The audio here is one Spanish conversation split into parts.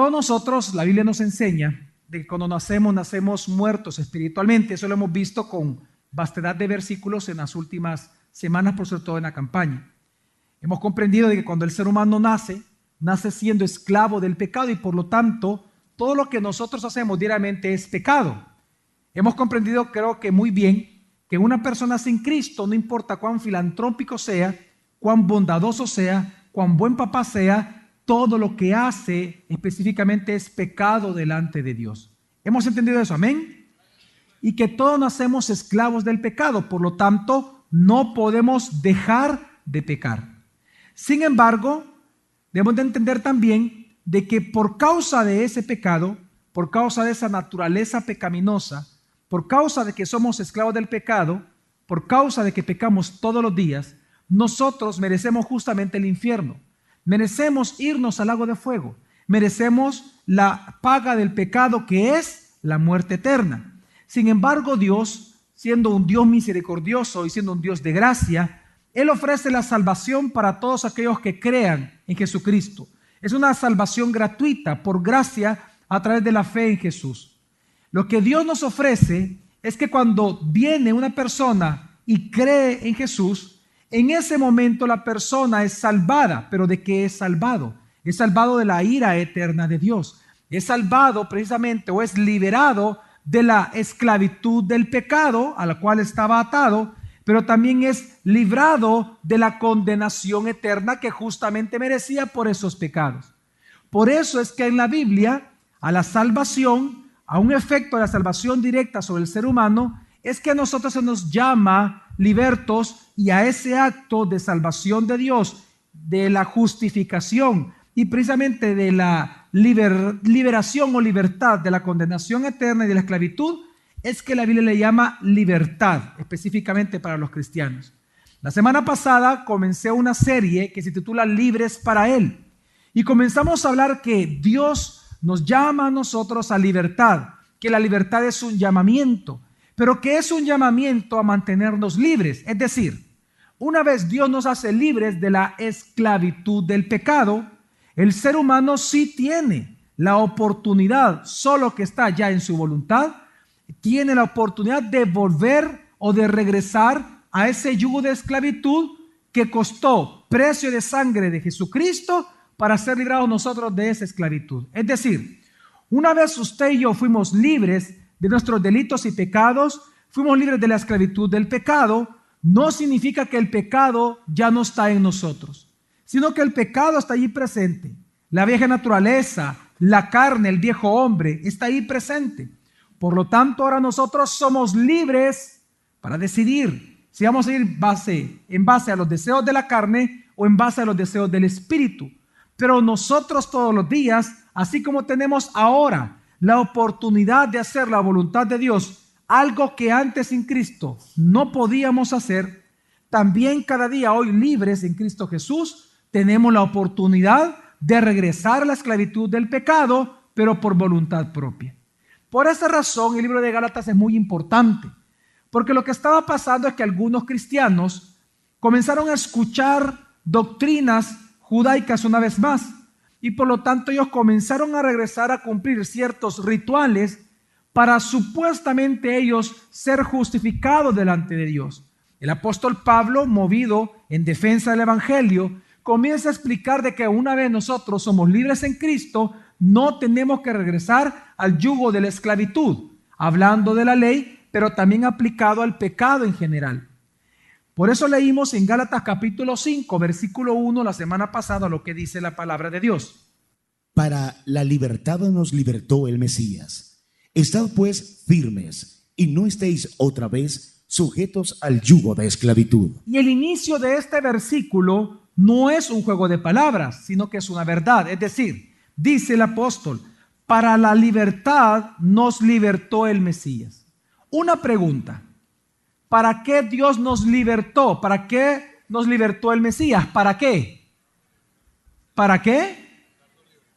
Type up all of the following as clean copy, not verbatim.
Todos nosotros, la Biblia nos enseña de que cuando nacemos muertos espiritualmente. Eso lo hemos visto con vastedad de versículos en las últimas semanas, por sobre todo en la campaña. Hemos comprendido de que cuando el ser humano nace siendo esclavo del pecado y por lo tanto todo lo que nosotros hacemos diariamente es pecado. Hemos comprendido, creo que muy bien, que una persona sin Cristo, no importa cuán filantrópico sea, cuán bondadoso sea, cuán buen papá sea, todo lo que hace específicamente es pecado delante de Dios. ¿Hemos entendido eso? Amén. Y que todos nacemos esclavos del pecado, por lo tanto no podemos dejar de pecar. Sin embargo, debemos de entender también de que por causa de ese pecado, por causa de esa naturaleza pecaminosa, por causa de que somos esclavos del pecado, por causa de que pecamos todos los días, nosotros merecemos justamente el infierno. Merecemos irnos al lago de fuego. Merecemos la paga del pecado, que es la muerte eterna. Sin embargo, Dios, siendo un Dios misericordioso y siendo un Dios de gracia, Él ofrece la salvación para todos aquellos que crean en Jesucristo. Es una salvación gratuita, por gracia, a través de la fe en Jesús. Lo que Dios nos ofrece es que cuando viene una persona y cree en Jesús, en ese momento la persona es salvada. ¿Pero de qué es salvado? Es salvado de la ira eterna de Dios. Es salvado precisamente, o es liberado de la esclavitud del pecado a la cual estaba atado, pero también es librado de la condenación eterna que justamente merecía por esos pecados. Por eso es que en la Biblia, a la salvación, a un efecto de la salvación directa sobre el ser humano, es que a nosotros se nos llama libertos, y a ese acto de salvación de Dios, de la justificación y precisamente de la liberación o libertad de la condenación eterna y de la esclavitud, es que la Biblia le llama libertad, específicamente para los cristianos. La semana pasada comencé una serie que se titula Libres para Él, y comenzamos a hablar que Dios nos llama a nosotros a libertad, que la libertad es un llamamiento, pero que es un llamamiento a mantenernos libres. Es decir, una vez Dios nos hace libres de la esclavitud del pecado, el ser humano sí tiene la oportunidad, solo que está ya en su voluntad, tiene la oportunidad de volver o de regresar a ese yugo de esclavitud que costó precio de sangre de Jesucristo para ser librados nosotros de esa esclavitud. Es decir, una vez usted y yo fuimos libres de nuestros delitos y pecados, fuimos libres de la esclavitud del pecado, no significa que el pecado ya no está en nosotros, sino que el pecado está allí presente. La vieja naturaleza, la carne, el viejo hombre está ahí presente. Por lo tanto, ahora nosotros somos libres para decidir si vamos a ir en base a los deseos de la carne o en base a los deseos del espíritu. Pero nosotros todos los días, así como tenemos ahora la oportunidad de hacer la voluntad de Dios, algo que antes sin Cristo no podíamos hacer, también cada día hoy libres en Cristo Jesús, tenemos la oportunidad de regresar a la esclavitud del pecado, pero por voluntad propia. Por esa razón, el libro de Gálatas es muy importante, porque lo que estaba pasando es que algunos cristianos comenzaron a escuchar doctrinas judaicas una vez más, y por lo tanto ellos comenzaron a regresar a cumplir ciertos rituales para supuestamente ellos ser justificados delante de Dios. El apóstol Pablo, movido en defensa del evangelio, comienza a explicar de que una vez nosotros somos libres en Cristo, no tenemos que regresar al yugo de la esclavitud, hablando de la ley, pero también aplicado al pecado en general. Por eso leímos en Gálatas capítulo 5, versículo 1, la semana pasada, lo que dice la palabra de Dios. Para la libertad nos libertó el Mesías. Estad pues firmes y no estéis otra vez sujetos al yugo de esclavitud. Y el inicio de este versículo no es un juego de palabras, sino que es una verdad. Es decir, dice el apóstol, para la libertad nos libertó el Mesías. Una pregunta. ¿Para qué Dios nos libertó? ¿Para qué nos libertó el Mesías? ¿Para qué? ¿Para qué?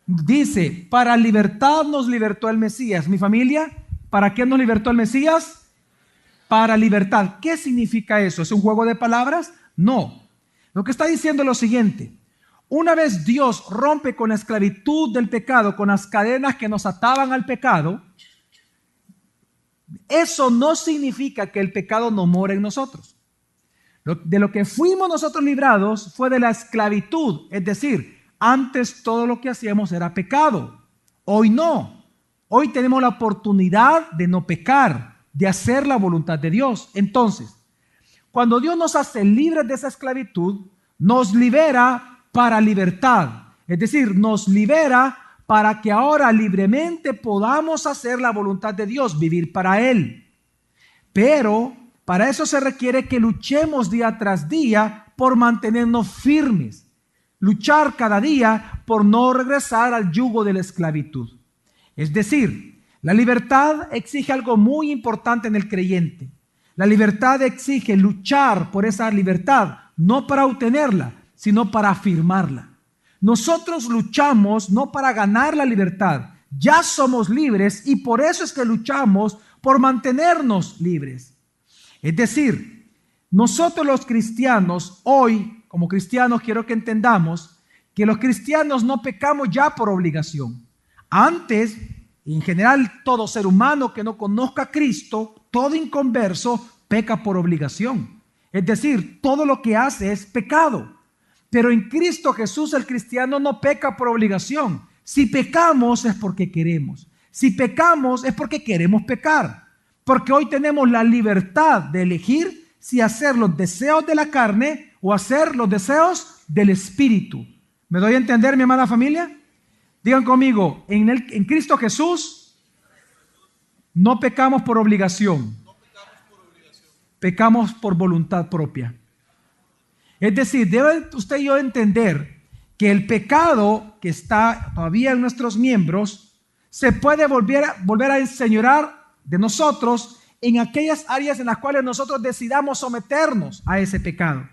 Dice, para libertad nos libertó el Mesías. Mi familia, ¿para qué nos libertó el Mesías? Para libertad. ¿Qué significa eso? ¿Es un juego de palabras? No. Lo que está diciendo es lo siguiente. una vez Dios rompe con la esclavitud del pecado, con las cadenas que nos ataban al pecado, eso no significa que el pecado no mora en nosotros. De lo que fuimos nosotros librados fue de la esclavitud, es decir, antes todo lo que hacíamos era pecado. Hoy no. Hoy tenemos la oportunidad de no pecar, de hacer la voluntad de Dios. Entonces, cuando Dios nos hace libres de esa esclavitud, nos libera para libertad. Es decir, nos libera para que ahora libremente podamos hacer la voluntad de Dios, vivir para Él. Pero para eso se requiere que luchemos día tras día por mantenernos firmes. Luchar cada día por no regresar al yugo de la esclavitud. Es decir, la libertad exige algo muy importante en el creyente. La libertad exige luchar por esa libertad, no para obtenerla, sino para afirmarla. Nosotros luchamos no para ganar la libertad, ya somos libres y por eso es que luchamos por mantenernos libres. Es decir, nosotros los cristianos, hoy como cristianos quiero que entendamos que los cristianos no pecamos ya por obligación. Antes, en general, todo ser humano que no conozca a Cristo, todo inconverso, peca por obligación. Es decir, todo lo que hace es pecado. Pero en Cristo Jesús el cristiano no peca por obligación. Si pecamos es porque queremos. Si pecamos es porque queremos pecar. Porque hoy tenemos la libertad de elegir si hacer los deseos de la carne o hacer los deseos del Espíritu. ¿Me doy a entender, mi amada familia? Digan conmigo, en Cristo Jesús no pecamos por obligación. Pecamos por voluntad propia. Es decir, debe usted y yo entender que el pecado que está todavía en nuestros miembros se puede volver a enseñorear de nosotros en aquellas áreas en las cuales nosotros decidamos someternos a ese pecado.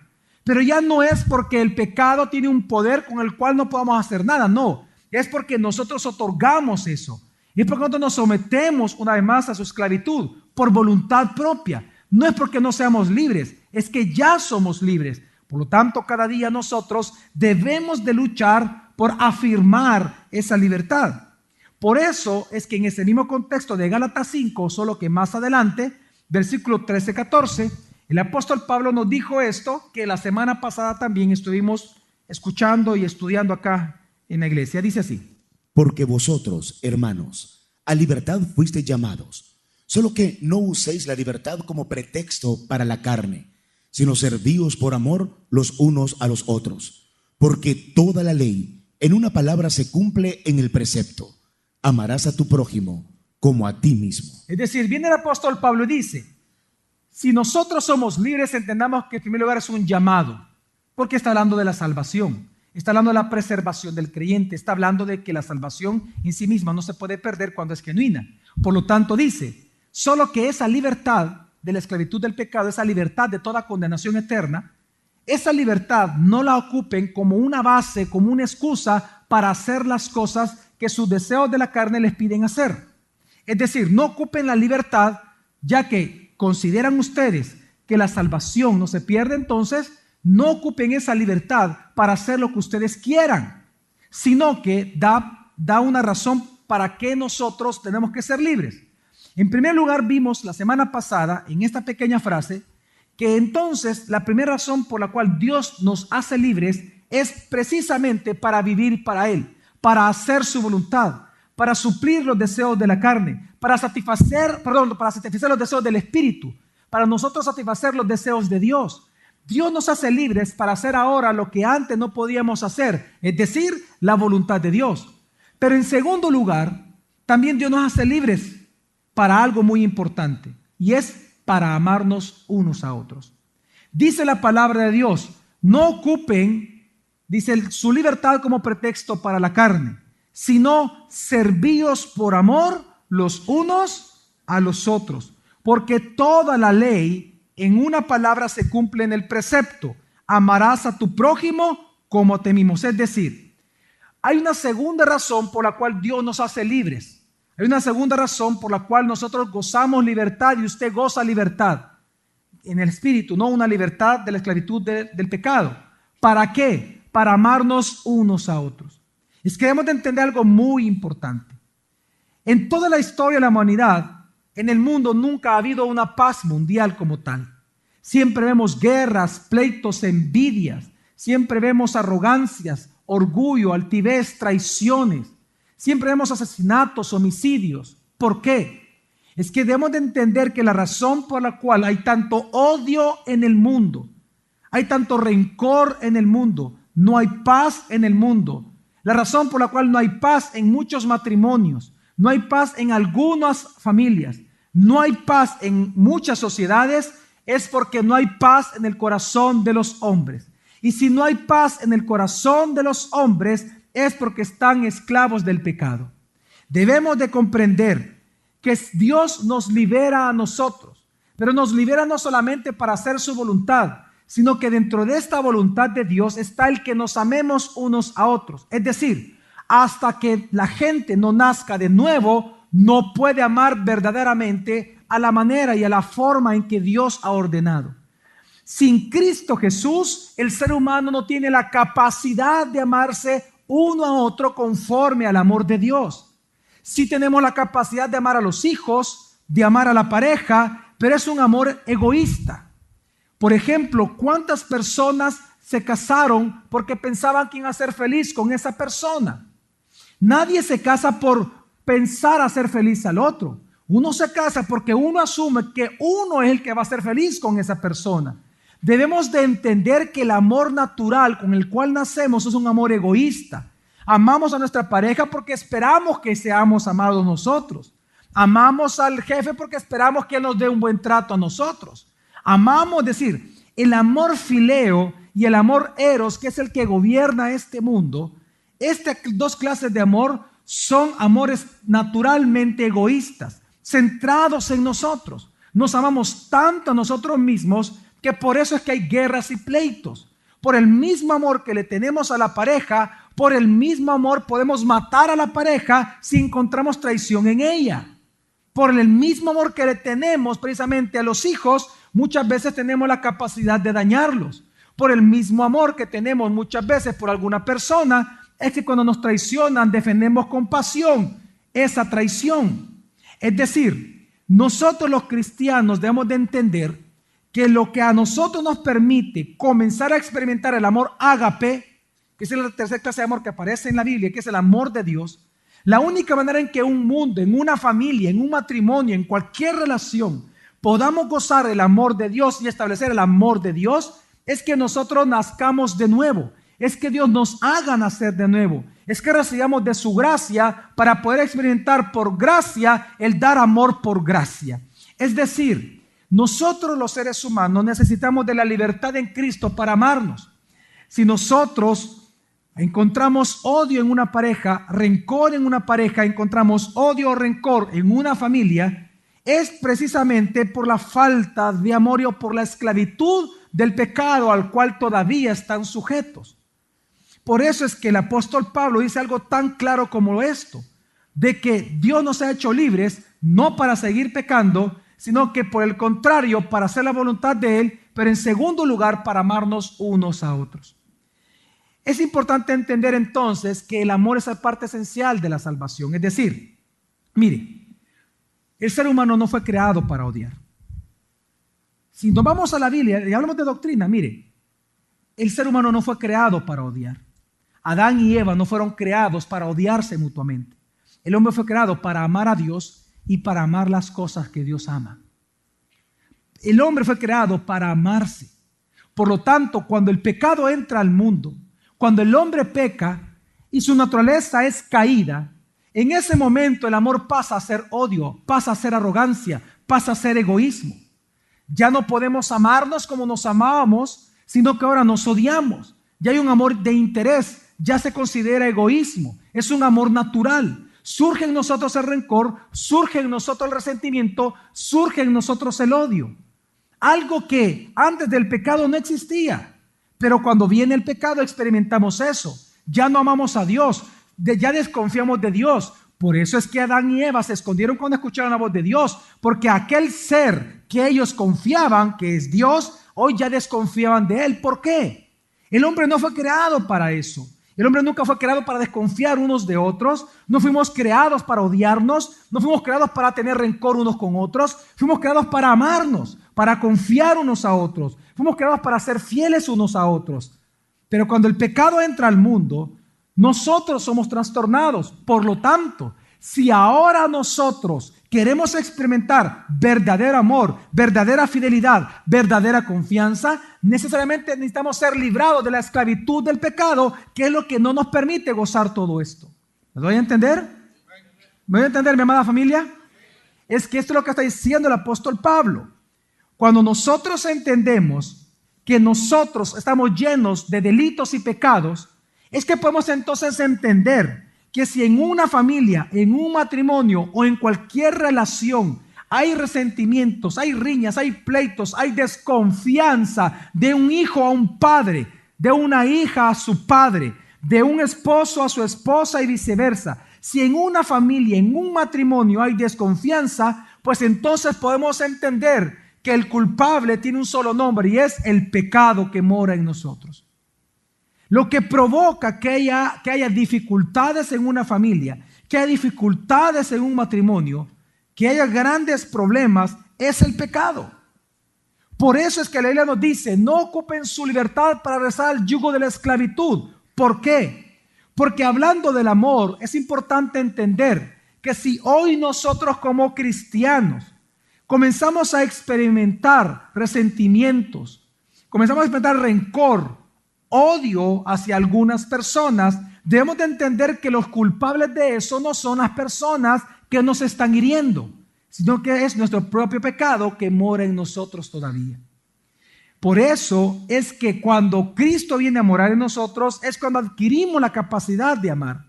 Pero ya no es porque el pecado tiene un poder con el cual no podamos hacer nada, no. Es porque nosotros otorgamos eso. Y es porque nosotros nos sometemos una vez más a su esclavitud por voluntad propia. No es porque no seamos libres, es que ya somos libres. Por lo tanto, cada día nosotros debemos de luchar por afirmar esa libertad. Por eso es que en ese mismo contexto de Gálatas 5, solo que más adelante, versículo 13-14, el apóstol Pablo nos dijo esto que la semana pasada también estuvimos escuchando y estudiando acá en la iglesia. Dice así: porque vosotros, hermanos, a libertad fuisteis llamados, solo que no uséis la libertad como pretexto para la carne, sino servíos por amor los unos a los otros. Porque toda la ley, en una palabra, se cumple en el precepto: amarás a tu prójimo como a ti mismo. Es decir, viene el apóstol Pablo y dice, si nosotros somos libres, entendamos que en primer lugar es un llamado, porque está hablando de la salvación, está hablando de la preservación del creyente, está hablando de que la salvación en sí misma no se puede perder cuando es genuina. Por lo tanto dice, solo que esa libertad de la esclavitud del pecado, esa libertad de toda condenación eterna, esa libertad no la ocupen como una base, como una excusa para hacer las cosas que sus deseos de la carne les piden hacer. Es decir, no ocupen la libertad, ya que consideran ustedes que la salvación no se pierde, entonces no ocupen esa libertad para hacer lo que ustedes quieran, sino que da una razón para que nosotros tenemos que ser libres. En primer lugar, vimos la semana pasada, en esta pequeña frase, que entonces la primera razón por la cual Dios nos hace libres es precisamente para vivir para Él, para hacer su voluntad, para suplir los deseos de la carne, para satisfacer los deseos del Espíritu, para nosotros satisfacer los deseos de Dios. Dios nos hace libres para hacer ahora lo que antes no podíamos hacer, es decir, la voluntad de Dios. Pero en segundo lugar, también Dios nos hace libres para algo muy importante, y es para amarnos unos a otros. Dice la palabra de Dios, no ocupen, dice, su libertad como pretexto para la carne, sino servíos por amor los unos a los otros, porque toda la ley en una palabra se cumple en el precepto: amarás a tu prójimo como a ti mismo. Es decir, hay una segunda razón por la cual Dios nos hace libres. Hay una segunda razón por la cual nosotros gozamos libertad y usted goza libertad en el Espíritu, no una libertad de la esclavitud del pecado. ¿Para qué? para amarnos unos a otros. Es que debemos de entender algo muy importante. En toda la historia de la humanidad, en el mundo nunca ha habido una paz mundial como tal. Siempre vemos guerras, pleitos, envidias. Siempre vemos arrogancias, orgullo, altivez, traiciones. Siempre vemos asesinatos, homicidios. ¿Por qué? Es que debemos de entender que la razón por la cual hay tanto odio en el mundo, hay tanto rencor en el mundo, no hay paz en el mundo. La razón por la cual no hay paz en muchos matrimonios, no hay paz en algunas familias, no hay paz en muchas sociedades, es porque no hay paz en el corazón de los hombres. Y si no hay paz en el corazón de los hombres, es porque están esclavos del pecado. Debemos de comprender que Dios nos libera a nosotros, pero nos libera no solamente para hacer su voluntad, sino que dentro de esta voluntad de Dios está el que nos amemos unos a otros. Es decir, hasta que la gente no nazca de nuevo, no puede amar verdaderamente a la manera y a la forma en que Dios ha ordenado. Sin Cristo Jesús, el ser humano no tiene la capacidad de amarse uno a otro conforme al amor de Dios. Sí tenemos la capacidad de amar a los hijos, de amar a la pareja, pero es un amor egoísta. Por ejemplo, ¿cuántas personas se casaron porque pensaban que iban a ser feliz con esa persona? Nadie se casa por pensar hacer feliz al otro. Uno se casa porque uno asume que uno es el que va a ser feliz con esa persona. Debemos de entender que el amor natural con el cual nacemos es un amor egoísta. Amamos a nuestra pareja porque esperamos que seamos amados nosotros. Amamos al jefe porque esperamos que él nos dé un buen trato a nosotros. Amamos, es decir, el amor fileo y el amor eros, que es el que gobierna este mundo. Estas dos clases de amor son amores naturalmente egoístas, centrados en nosotros. Nos amamos tanto a nosotros mismos que por eso es que hay guerras y pleitos. Por el mismo amor que le tenemos a la pareja, por el mismo amor podemos matar a la pareja si encontramos traición en ella. Por el mismo amor que le tenemos precisamente a los hijos, muchas veces tenemos la capacidad de dañarlos. Por el mismo amor que tenemos muchas veces por alguna persona, es que cuando nos traicionan defendemos con pasión esa traición. Es decir, nosotros los cristianos debemos de entender que lo que a nosotros nos permite comenzar a experimentar el amor ágape, que es la tercera clase de amor que aparece en la Biblia, que es el amor de Dios, la única manera en que un mundo, en una familia, en un matrimonio, en cualquier relación, podamos gozar el amor de Dios y establecer el amor de Dios, es que nosotros nazcamos de nuevo, es que Dios nos haga nacer de nuevo, es que recibamos de su gracia para poder experimentar por gracia el dar amor por gracia. Es decir, nosotros los seres humanos necesitamos de la libertad en Cristo para amarnos. Si nosotros encontramos odio en una pareja, rencor en una pareja, encontramos odio o rencor en una familia, es precisamente por la falta de amor o por la esclavitud del pecado al cual todavía están sujetos. Por eso es que el apóstol Pablo dice algo tan claro como esto, de que Dios nos ha hecho libres no para seguir pecando, sino que por el contrario, para hacer la voluntad de Él, pero en segundo lugar, para amarnos unos a otros. Es importante entender entonces que el amor es la parte esencial de la salvación. Es decir, mire, el ser humano no fue creado para odiar. Si nos vamos a la Biblia y hablamos de doctrina, mire, el ser humano no fue creado para odiar. Adán y Eva no fueron creados para odiarse mutuamente. El hombre fue creado para amar a Dios y para amar las cosas que Dios ama. El hombre fue creado para amarse. Por lo tanto, cuando el pecado entra al mundo, cuando el hombre peca y su naturaleza es caída, en ese momento el amor pasa a ser odio, pasa a ser arrogancia, pasa a ser egoísmo. Ya no podemos amarnos como nos amábamos, sino que ahora nos odiamos. Ya hay un amor de interés, ya se considera egoísmo, es un amor natural. Surge en nosotros el rencor, surge en nosotros el resentimiento, surge en nosotros el odio. Algo que antes del pecado no existía, pero cuando viene el pecado experimentamos eso. Ya no amamos a Dios, ya desconfiamos de Dios. Por eso es que Adán y Eva se escondieron cuando escucharon la voz de Dios, porque aquel ser que ellos confiaban, que es Dios, hoy ya desconfiaban de Él. ¿Por qué? El hombre no fue creado para eso. El hombre nunca fue creado para desconfiar unos de otros. No fuimos creados para odiarnos. No fuimos creados para tener rencor unos con otros. Fuimos creados para amarnos, para confiar unos a otros. Fuimos creados para ser fieles unos a otros. Pero cuando el pecado entra al mundo, nosotros somos trastornados. Por lo tanto, si ahora nosotros queremos experimentar verdadero amor, verdadera fidelidad, verdadera confianza, necesariamente necesitamos ser librados de la esclavitud del pecado, que es lo que no nos permite gozar todo esto. ¿Me doy a entender? ¿Me doy a entender, mi amada familia? Es que esto es lo que está diciendo el apóstol Pablo. Cuando nosotros entendemos que nosotros estamos llenos de delitos y pecados, es que podemos entonces entender que si en una familia, en un matrimonio o en cualquier relación hay resentimientos, hay riñas, hay pleitos, hay desconfianza de un hijo a un padre, de una hija a su padre, de un esposo a su esposa y viceversa. Si en una familia, en un matrimonio hay desconfianza, pues entonces podemos entender que el culpable tiene un solo nombre y es el pecado que mora en nosotros. Lo que provoca que haya dificultades en una familia, que haya dificultades en un matrimonio, que haya grandes problemas, es el pecado. Por eso es que la Biblia nos dice, no ocupen su libertad para rezar el yugo de la esclavitud. ¿Por qué? Porque hablando del amor, es importante entender que si hoy nosotros como cristianos comenzamos a experimentar resentimientos, comenzamos a experimentar rencor, odio hacia algunas personas, debemos de entender que los culpables de eso no son las personas que nos están hiriendo, sino que es nuestro propio pecado que mora en nosotros todavía. Por eso es que cuando Cristo viene a morar en nosotros, es cuando adquirimos la capacidad de amar.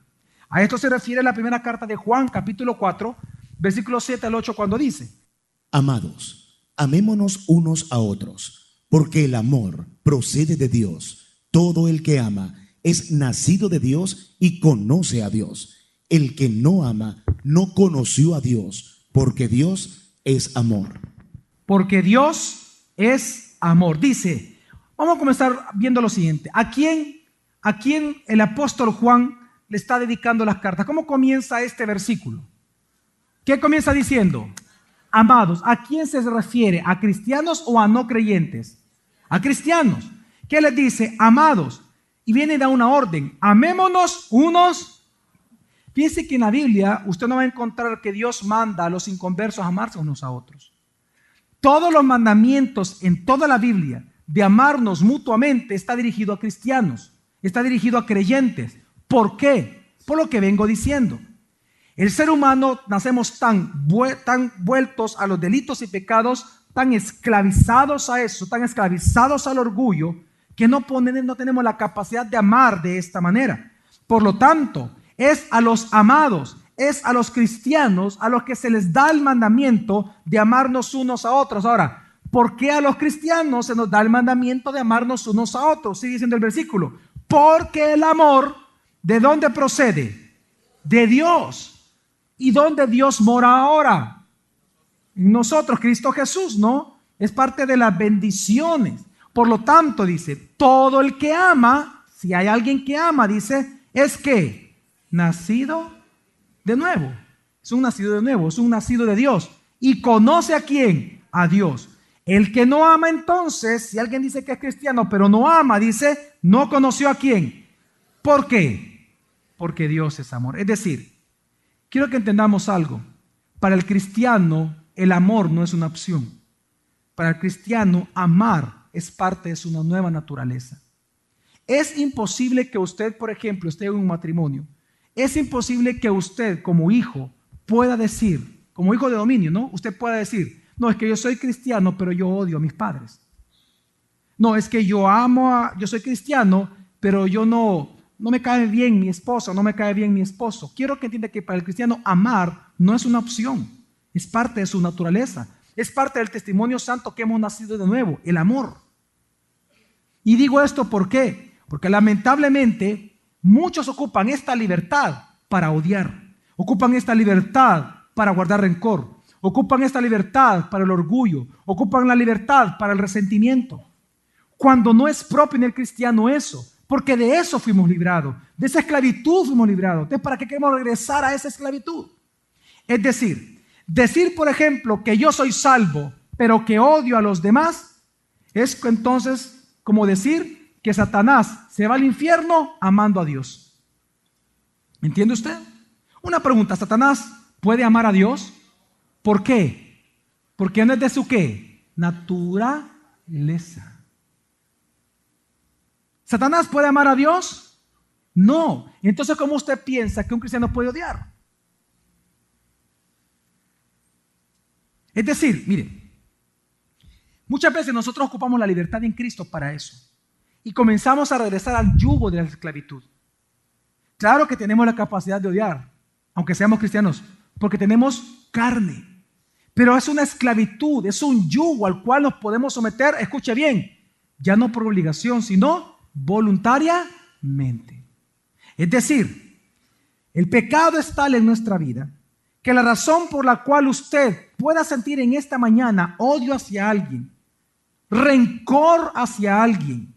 A esto se refiere la primera carta de Juan, capítulo 4, versículos 7 al 8, cuando dice: Amados, amémonos unos a otros, porque el amor procede de Dios. Todo el que ama es nacido de Dios y conoce a Dios. El que no ama no conoció a Dios, porque Dios es amor. Porque Dios es amor. Dice, vamos a comenzar viendo lo siguiente. ¿A quién el apóstol Juan le está dedicando las cartas? ¿Cómo comienza este versículo? ¿Qué comienza diciendo? Amados. ¿A quién se refiere? ¿A cristianos o a no creyentes? A cristianos. ¿Qué les dice? Amados. Y viene y da una orden. Amémonos unos. Fíjense que en la Biblia usted no va a encontrar que Dios manda a los inconversos a amarse unos a otros. Todos los mandamientos en toda la Biblia de amarnos mutuamente está dirigido a cristianos. Está dirigido a creyentes. ¿Por qué? Por lo que vengo diciendo. El ser humano nacemos tan vueltos a los delitos y pecados, tan esclavizados a eso, tan esclavizados al orgullo, que no tenemos la capacidad de amar de esta manera. Por lo tanto, es a los amados, es a los cristianos a los que se les da el mandamiento de amarnos unos a otros. Ahora, ¿por qué a los cristianos se nos da el mandamiento de amarnos unos a otros? Sigue diciendo el versículo. Porque el amor, ¿de dónde procede? De Dios. ¿Y dónde Dios mora ahora? En nosotros, Cristo Jesús, ¿no? Es parte de las bendiciones. Por lo tanto, dice, todo el que ama, si hay alguien que ama, dice, es que nacido de nuevo. Es un nacido de nuevo, es un nacido de Dios. ¿Y conoce a quién? A Dios. El que no ama, entonces, si alguien dice que es cristiano, pero no ama, dice, no conoció a quién. ¿Por qué? Porque Dios es amor. Es decir, quiero que entendamos algo. Para el cristiano, el amor no es una opción. Para el cristiano, amar es parte de su nueva naturaleza. Es imposible que usted, por ejemplo, esté en un matrimonio. Es imposible que usted, como hijo, pueda decir, como hijo de dominio, ¿no? Usted pueda decir, no, es que yo soy cristiano, pero yo odio a mis padres. No, es que yo soy cristiano, pero yo no me cae bien mi esposa, no me cae bien mi esposo. Quiero que entienda que para el cristiano amar no es una opción, es parte de su naturaleza. Es parte del testimonio santo que hemos nacido de nuevo, el amor. Y digo esto ¿por qué? Porque lamentablemente muchos ocupan esta libertad para odiar, ocupan esta libertad para guardar rencor, ocupan esta libertad para el orgullo, ocupan la libertad para el resentimiento. cuando no es propio en el cristiano eso, porque de eso fuimos librados, de esa esclavitud fuimos librados. Entonces, ¿para qué queremos regresar a esa esclavitud? Es decir, por ejemplo, que yo soy salvo, pero que odio a los demás, es entonces como decir que Satanás se va al infierno amando a Dios. ¿Entiende usted? Una pregunta, ¿Satanás puede amar a Dios? ¿Por qué? Porque no es de su ¿qué? Naturaleza. ¿Satanás puede amar a Dios? No. Entonces, ¿cómo usted piensa que un cristiano puede odiar? Es decir, mire, muchas veces nosotros ocupamos la libertad en Cristo para eso y comenzamos a regresar al yugo de la esclavitud. Claro que tenemos la capacidad de odiar, aunque seamos cristianos, porque tenemos carne, pero es una esclavitud, es un yugo al cual nos podemos someter, escuche bien, ya no por obligación, sino voluntariamente. Es decir, el pecado es tal en nuestra vida que la razón por la cual usted pueda sentir en esta mañana odio hacia alguien, rencor hacia alguien,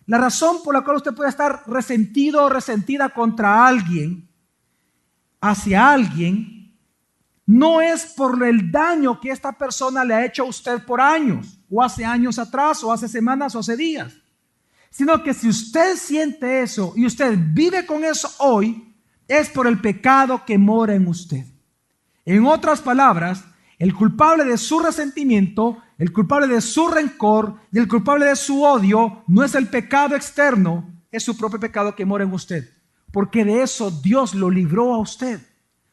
la razón por la cual usted puede estar resentido o resentida contra alguien, hacia alguien, no es por el daño que esta persona le ha hecho a usted por años, o hace años atrás, o hace semanas, o hace días, sino que si usted siente eso y usted vive con eso hoy, es por el pecado que mora en usted. En otras palabras, el culpable de su resentimiento, el culpable de su rencor y el culpable de su odio no es el pecado externo, es su propio pecado que mora en usted. Porque de eso Dios lo libró a usted.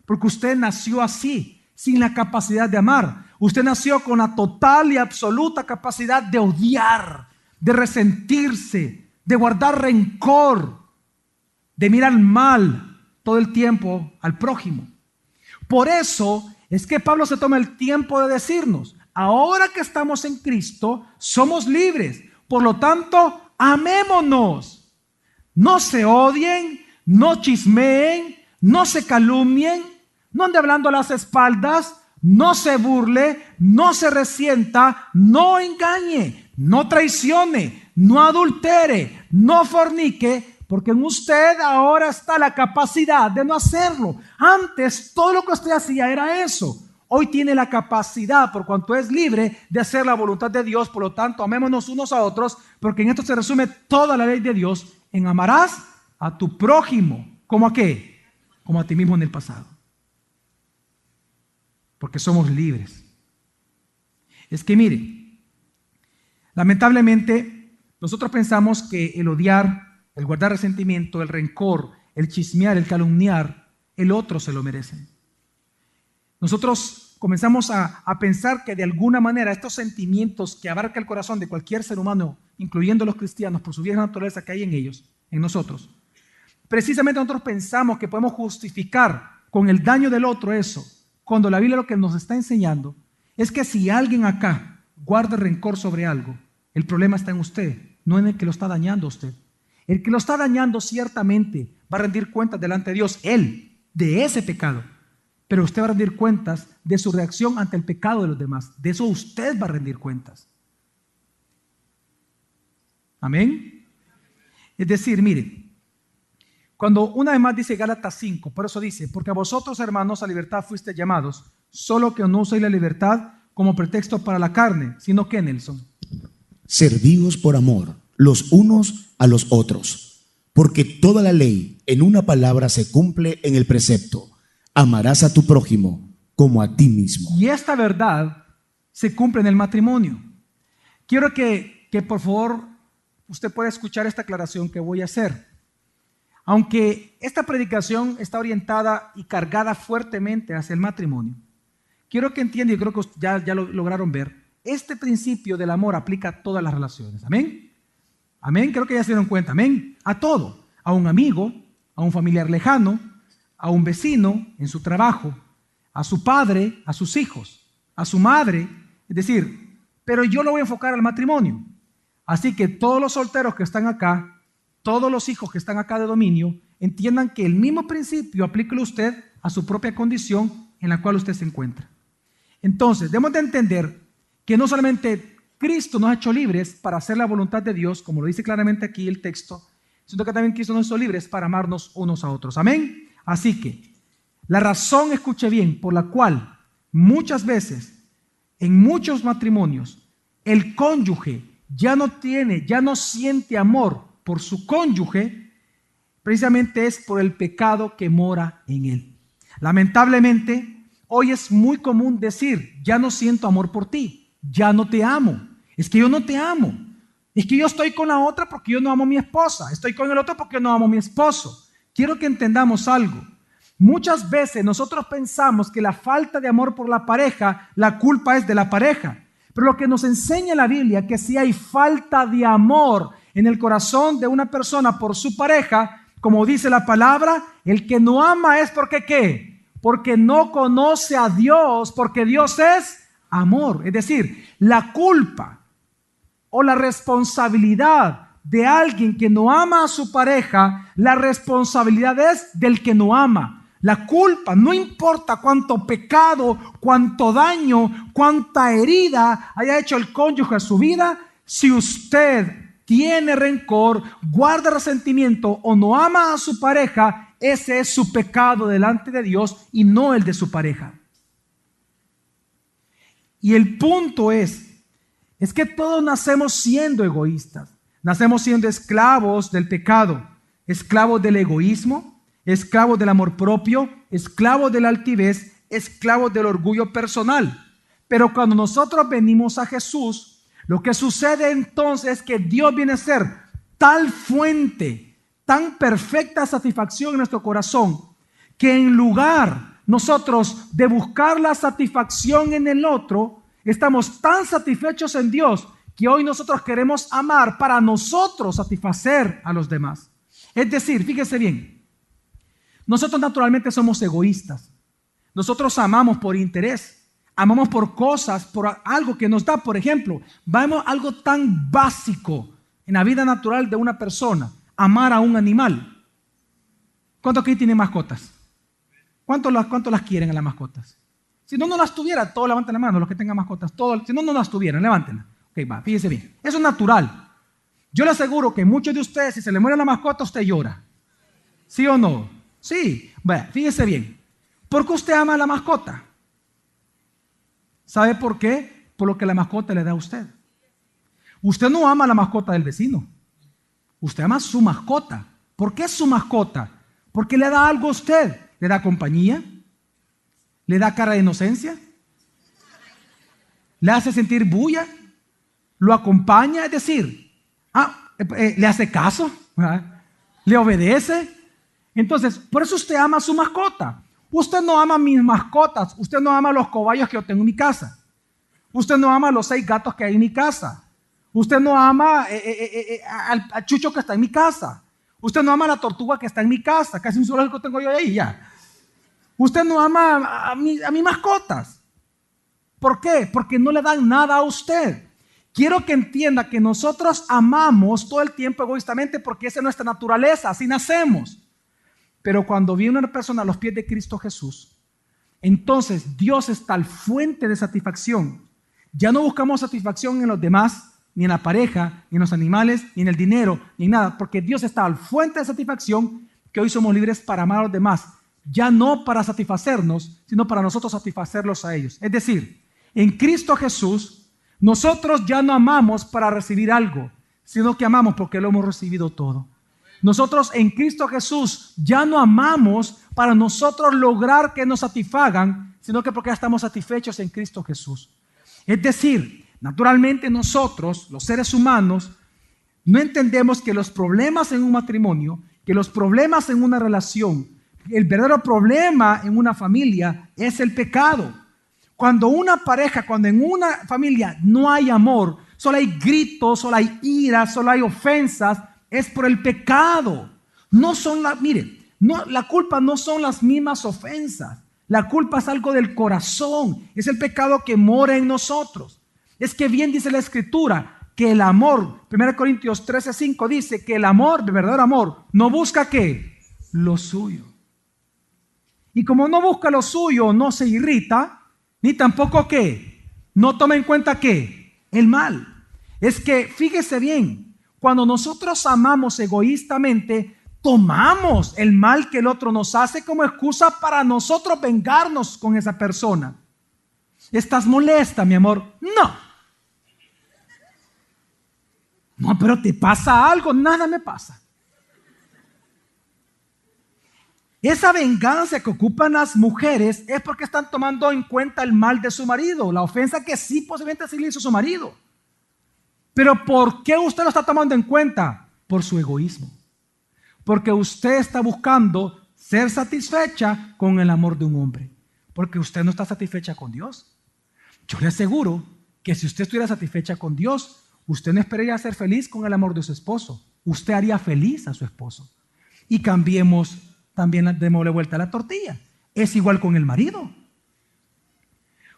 Porque usted nació así, sin la capacidad de amar. Usted nació con la total y absoluta capacidad de odiar, de resentirse, de guardar rencor, de mirar mal todo el tiempo al prójimo. Por eso es que Pablo se toma el tiempo de decirnos, ahora que estamos en Cristo, somos libres. Por lo tanto, amémonos. No se odien, no chismeen, no se calumnien, no ande hablando a las espaldas, no se burle, no se resienta, no engañe, no traicione, no adultere, no fornique, porque en usted ahora está la capacidad de no hacerlo. Antes todo lo que usted hacía era eso. Hoy tiene la capacidad, por cuanto es libre, de hacer la voluntad de Dios. Por lo tanto, amémonos unos a otros, porque en esto se resume toda la ley de Dios. En amarás a tu prójimo. ¿Cómo a qué? Como a ti mismo en el pasado. Porque somos libres. Es que mire, lamentablemente nosotros pensamos que el odiar, el guardar resentimiento, el rencor, el chismear, el calumniar, el otro se lo merecen. Nosotros comenzamos a pensar que de alguna manera estos sentimientos que abarca el corazón de cualquier ser humano, incluyendo los cristianos, por su vieja naturaleza que hay en ellos, en nosotros, precisamente nosotros pensamos que podemos justificar con el daño del otro eso, cuando la Biblia lo que nos está enseñando es que si alguien acá guarda rencor sobre algo, el problema está en usted, no en el que lo está dañando a usted. El que lo está dañando ciertamente va a rendir cuentas delante de Dios, él, de ese pecado. Pero usted va a rendir cuentas de su reacción ante el pecado de los demás. De eso usted va a rendir cuentas. Amén. Es decir, mire, cuando una vez más dice Gálatas 5, por eso dice, porque a vosotros, hermanos, a libertad fuisteis llamados, solo que no uséis la libertad como pretexto para la carne, sino que, Nelson, servíos por amor los unos a los otros, porque toda la ley en una palabra se cumple en el precepto: amarás a tu prójimo como a ti mismo. Y esta verdad se cumple en el matrimonio. Quiero que por favor usted pueda escuchar esta aclaración que voy a hacer. Aunque esta predicación está orientada y cargada fuertemente hacia el matrimonio, quiero que entienda, y creo que ya lo lograron ver, este principio del amor aplica a todas las relaciones. ¿Amén? Amén, creo que ya se dieron cuenta. Amén, a todo, a un amigo, a un familiar lejano, a un vecino en su trabajo, a su padre, a sus hijos, a su madre. Es decir, pero yo lo voy a enfocar al matrimonio. Así que todos los solteros que están acá, todos los hijos que están acá de dominio, entiendan que el mismo principio aplíquelo usted a su propia condición en la cual usted se encuentra. Entonces, debemos de entender que no solamente Cristo nos ha hecho libres para hacer la voluntad de Dios, como lo dice claramente aquí el texto, sino que también Cristo nos hizo libres para amarnos unos a otros. Amén. Así que la razón, escuche bien, por la cual muchas veces en muchos matrimonios el cónyuge ya no siente amor por su cónyuge, precisamente es por el pecado que mora en él. Lamentablemente, hoy es muy común decir, ya no siento amor por ti, ya no te amo, es que yo no te amo, es que yo estoy con la otra porque yo no amo a mi esposa, estoy con el otro porque yo no amo a mi esposo. Quiero que entendamos algo. Muchas veces nosotros pensamos que la falta de amor por la pareja, la culpa es de la pareja. Pero lo que nos enseña la Biblia es que si hay falta de amor en el corazón de una persona por su pareja, como dice la palabra, el que no ama es porque ¿qué? Porque no conoce a Dios, porque Dios es amor. Es decir, la culpa o la responsabilidad de alguien que no ama a su pareja, la responsabilidad es del que no ama. La culpa, no importa cuánto pecado, cuánto daño, cuánta herida haya hecho el cónyuge a su vida, si usted tiene rencor, guarda resentimiento o no ama a su pareja, ese es su pecado delante de Dios y no el de su pareja. Y el punto es que todos nacemos siendo egoístas, nacemos siendo esclavos del pecado, esclavos del egoísmo, esclavos del amor propio, esclavos de la altivez, esclavos del orgullo personal. Pero cuando nosotros venimos a Jesús, lo que sucede entonces es que Dios viene a ser tal fuente, tan perfecta satisfacción en nuestro corazón, que en lugar nosotros de buscar la satisfacción en el otro, estamos tan satisfechos en Dios que hoy nosotros queremos amar para nosotros satisfacer a los demás. Es decir, fíjese bien, nosotros naturalmente somos egoístas. Nosotros amamos por interés, amamos por cosas, por algo que nos da. Por ejemplo, vamos a algo tan básico en la vida natural de una persona, amar a un animal. ¿Cuántos aquí tienen mascotas? ¿Cuántos las quieren a las mascotas? Si no las tuviera, todos levanten la mano, los que tengan mascotas, todos, si no las tuvieran, levántenla. Ok, va, fíjese bien, eso es natural. Yo le aseguro que muchos de ustedes, si se le muere la mascota, usted llora. ¿Sí o no? Sí, bueno, fíjese bien. ¿Por qué usted ama a la mascota? ¿Sabe por qué? Por lo que la mascota le da a usted. Usted no ama a la mascota del vecino. Usted ama a su mascota. ¿Por qué su mascota? Porque le da algo a usted. Le da compañía. Le da cara de inocencia. Le hace sentir bulla. Lo acompaña, es decir, le hace caso. ¿Verdad? Le obedece. Entonces, por eso usted ama a su mascota. Usted no ama a mis mascotas. Usted no ama a los cobayos que yo tengo en mi casa. Usted no ama a los 6 gatos que hay en mi casa. Usted no ama al chucho que está en mi casa. Usted no ama a la tortuga que está en mi casa. Casi un zoológico tengo yo ahí ya. Usted no ama a mis mascotas. ¿Por qué? Porque no le dan nada a usted. Quiero que entienda que nosotros amamos todo el tiempo egoístamente porque esa es nuestra naturaleza. Así nacemos. Pero cuando viene una persona a los pies de Cristo Jesús, entonces Dios es tal fuente de satisfacción. Ya no buscamos satisfacción en los demás, ni en la pareja, ni en los animales, ni en el dinero, ni en nada, porque Dios es tal fuente de satisfacción que hoy somos libres para amar a los demás. Ya no para satisfacernos, sino para nosotros satisfacerlos a ellos. Es decir, en Cristo Jesús, nosotros ya no amamos para recibir algo, sino que amamos porque lo hemos recibido todo. Nosotros en Cristo Jesús ya no amamos para nosotros lograr que nos satisfagan, sino que porque ya estamos satisfechos en Cristo Jesús. Es decir, naturalmente nosotros, los seres humanos, no entendemos que los problemas en un matrimonio, que los problemas en una relación, el verdadero problema en una familia es el pecado. Cuando en una familia no hay amor, solo hay gritos, solo hay ira, solo hay ofensas, es por el pecado. La culpa no son las mismas ofensas. La culpa es algo del corazón. Es el pecado que mora en nosotros. Es que bien dice la Escritura que el amor, 1 Corintios 13:5 dice que el amor, el verdadero amor, no busca ¿qué? Lo suyo. Y como no busca lo suyo, no se irrita, ni tampoco ¿qué? No toma en cuenta ¿qué? El mal. es que, fíjese bien, cuando nosotros amamos egoístamente, tomamos el mal que el otro nos hace como excusa para nosotros vengarnos con esa persona. ¿Estás molesta, mi amor? No. No, pero te pasa algo. Nada me pasa. Esa venganza que ocupan las mujeres es porque están tomando en cuenta el mal de su marido, la ofensa que sí posiblemente sí le hizo su marido. Pero ¿por qué usted lo está tomando en cuenta? Por su egoísmo. Porque usted está buscando ser satisfecha con el amor de un hombre. Porque usted no está satisfecha con Dios. Yo le aseguro que si usted estuviera satisfecha con Dios, usted no esperaría ser feliz con el amor de su esposo. Usted haría feliz a su esposo. Y cambiemos, también démosle vuelta a la tortilla. Es igual con el marido.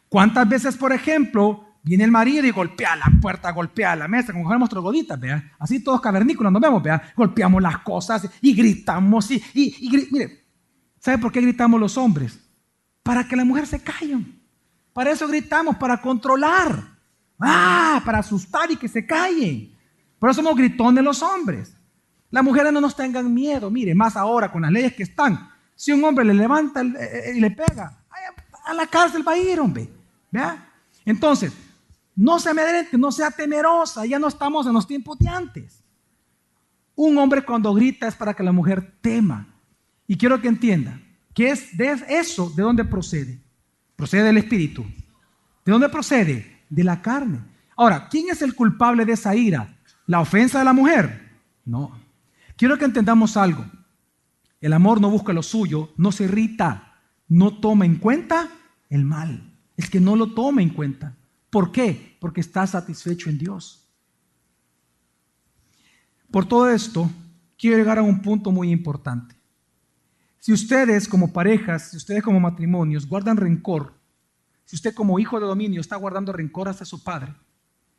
¿Cuántas veces, por ejemplo, viene el marido y golpea la puerta, golpea la mesa, como jugamos trogoditas, vea? Así todos cavernícolas nos vemos, vea? Golpeamos las cosas y gritamos. Mire, ¿sabe por qué gritamos los hombres? Para que la mujer se calle. Para eso gritamos, para controlar. Para asustar y que se callen. Por eso somos gritones los hombres. Las mujeres no nos tengan miedo. Mire, más ahora con las leyes que están. Si un hombre le levanta y le pega, a la cárcel va a ir, hombre. ¿Vea? Entonces, no se amedrente, no sea temerosa. Ya no estamos en los tiempos de antes. Un hombre cuando grita es para que la mujer tema. Y quiero que entienda que es de eso de dónde procede. Procede del espíritu. ¿De dónde procede? De la carne. Ahora, ¿quién es el culpable de esa ira? ¿La ofensa de la mujer? No. Quiero que entendamos algo. El amor no busca lo suyo, no se irrita, no toma en cuenta el mal. Es que no lo toma en cuenta. ¿Por qué? Porque está satisfecho en Dios. Por todo esto, quiero llegar a un punto muy importante. Si ustedes como parejas, si ustedes como matrimonios guardan rencor, si usted como hijo de dominio está guardando rencor hacia su padre,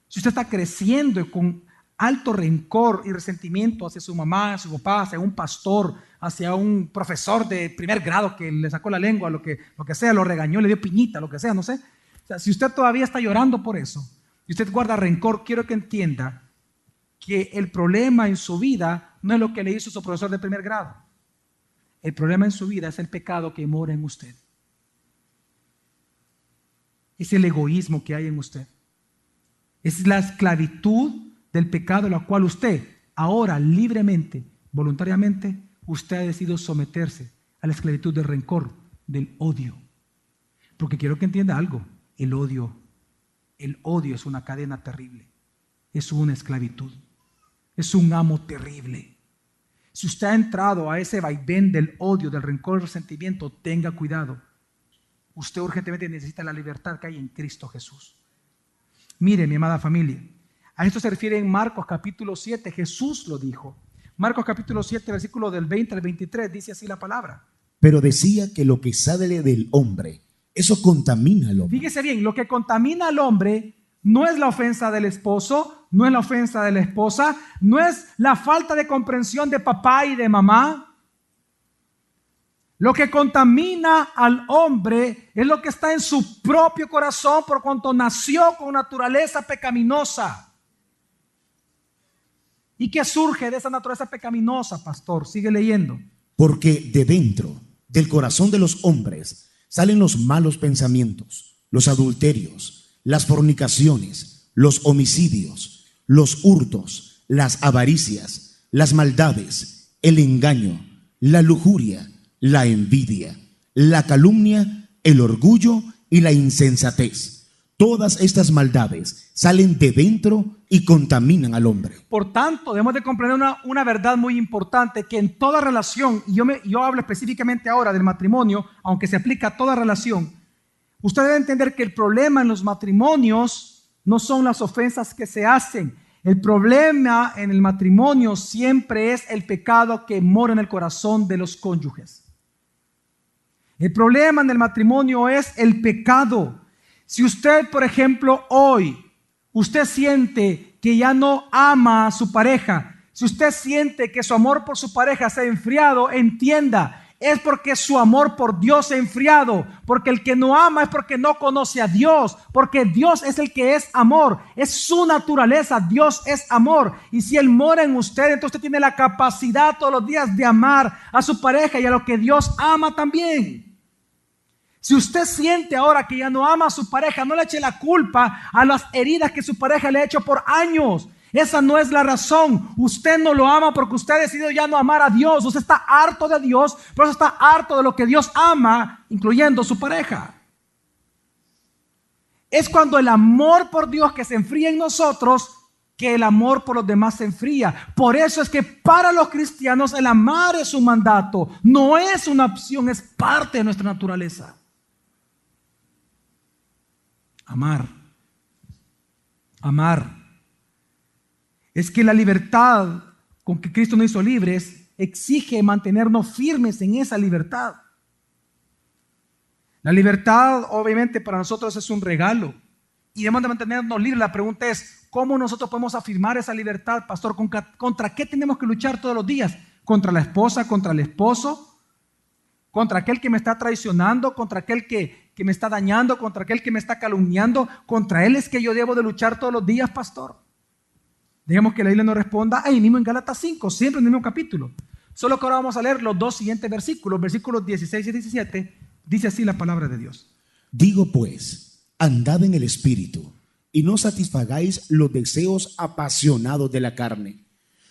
si usted está creciendo con alto rencor y resentimiento hacia su mamá, hacia su papá, hacia un pastor, hacia un profesor de primer grado que le sacó la lengua, lo que sea, lo regañó, le dio piñita, lo que sea, no sé. O sea, si usted todavía está llorando por eso y usted guarda rencor, quiero que entienda que el problema en su vida no es lo que le hizo su profesor de primer grado. El problema en su vida es el pecado que mora en usted. Es el egoísmo que hay en usted. Es la esclavitud del pecado a la cual usted, ahora libremente, voluntariamente, usted ha decidido someterse a la esclavitud del rencor, del odio. Porque quiero que entienda algo. El odio es una cadena terrible. Es una esclavitud. Es un amo terrible. Si usted ha entrado a ese vaivén del odio, del rencor, del resentimiento, tenga cuidado. Usted urgentemente necesita la libertad que hay en Cristo Jesús. Mire, mi amada familia, a esto se refiere en Marcos capítulo 7, Jesús lo dijo. Marcos capítulo 7, versículo del 20 al 23, dice así la palabra. Pero decía que lo que sale del hombre, eso contamina al hombre. Fíjese bien, lo que contamina al hombre no es la ofensa del esposo, no es la ofensa de la esposa, no es la falta de comprensión de papá y de mamá. Lo que contamina al hombre es lo que está en su propio corazón por cuanto nació con naturaleza pecaminosa. ¿Y qué surge de esa naturaleza pecaminosa, pastor? Sigue leyendo. Porque de dentro del corazón de los hombres salen los malos pensamientos, los adulterios, las fornicaciones, los homicidios, los hurtos, las avaricias, las maldades, el engaño, la lujuria, la envidia, la calumnia, el orgullo y la insensatez. Todas estas maldades salen de dentro y contaminan al hombre. Por tanto, debemos de comprender una verdad muy importante, que en toda relación, y yo hablo específicamente ahora del matrimonio, aunque se aplica a toda relación, usted debe entender que el problema en los matrimonios no son las ofensas que se hacen. El problema en el matrimonio siempre es el pecado que mora en el corazón de los cónyuges. El problema en el matrimonio es el pecado. Si usted, por ejemplo, hoy, usted siente que ya no ama a su pareja, si usted siente que su amor por su pareja se ha enfriado, entienda, es porque su amor por Dios se ha enfriado, porque el que no ama es porque no conoce a Dios, porque Dios es el que es amor, es su naturaleza, Dios es amor, y si Él mora en usted, entonces usted tiene la capacidad todos los días de amar a su pareja y a lo que Dios ama también. Si usted siente ahora que ya no ama a su pareja, no le eche la culpa a las heridas que su pareja le ha hecho por años. Esa no es la razón. Usted no lo ama porque usted ha decidido ya no amar a Dios. Usted está harto de Dios, por eso está harto de lo que Dios ama, incluyendo su pareja. Es cuando el amor por Dios que se enfría en nosotros, que el amor por los demás se enfría. Por eso es que para los cristianos el amar es un mandato, no es una opción, es parte de nuestra naturaleza. Amar. Es que la libertad con que Cristo nos hizo libres exige mantenernos firmes en esa libertad. La libertad obviamente para nosotros es un regalo y debemos de mantenernos libres. La pregunta es, ¿cómo nosotros podemos afirmar esa libertad, pastor? ¿Contra qué tenemos que luchar todos los días? ¿Contra la esposa, contra el esposo? ¿Contra aquel que me está traicionando? ¿Contra aquel que me está dañando? ¿Contra aquel que me está calumniando? ¿Contra él es que yo debo de luchar todos los días, pastor? Dejemos que la Biblia nos responda ahí mismo en Gálatas 5, siempre en el mismo capítulo. Solo que ahora vamos a leer los dos siguientes versículos, versículos 16 y 17. Dice así la palabra de Dios. Digo pues, andad en el Espíritu, y no satisfagáis los deseos apasionados de la carne,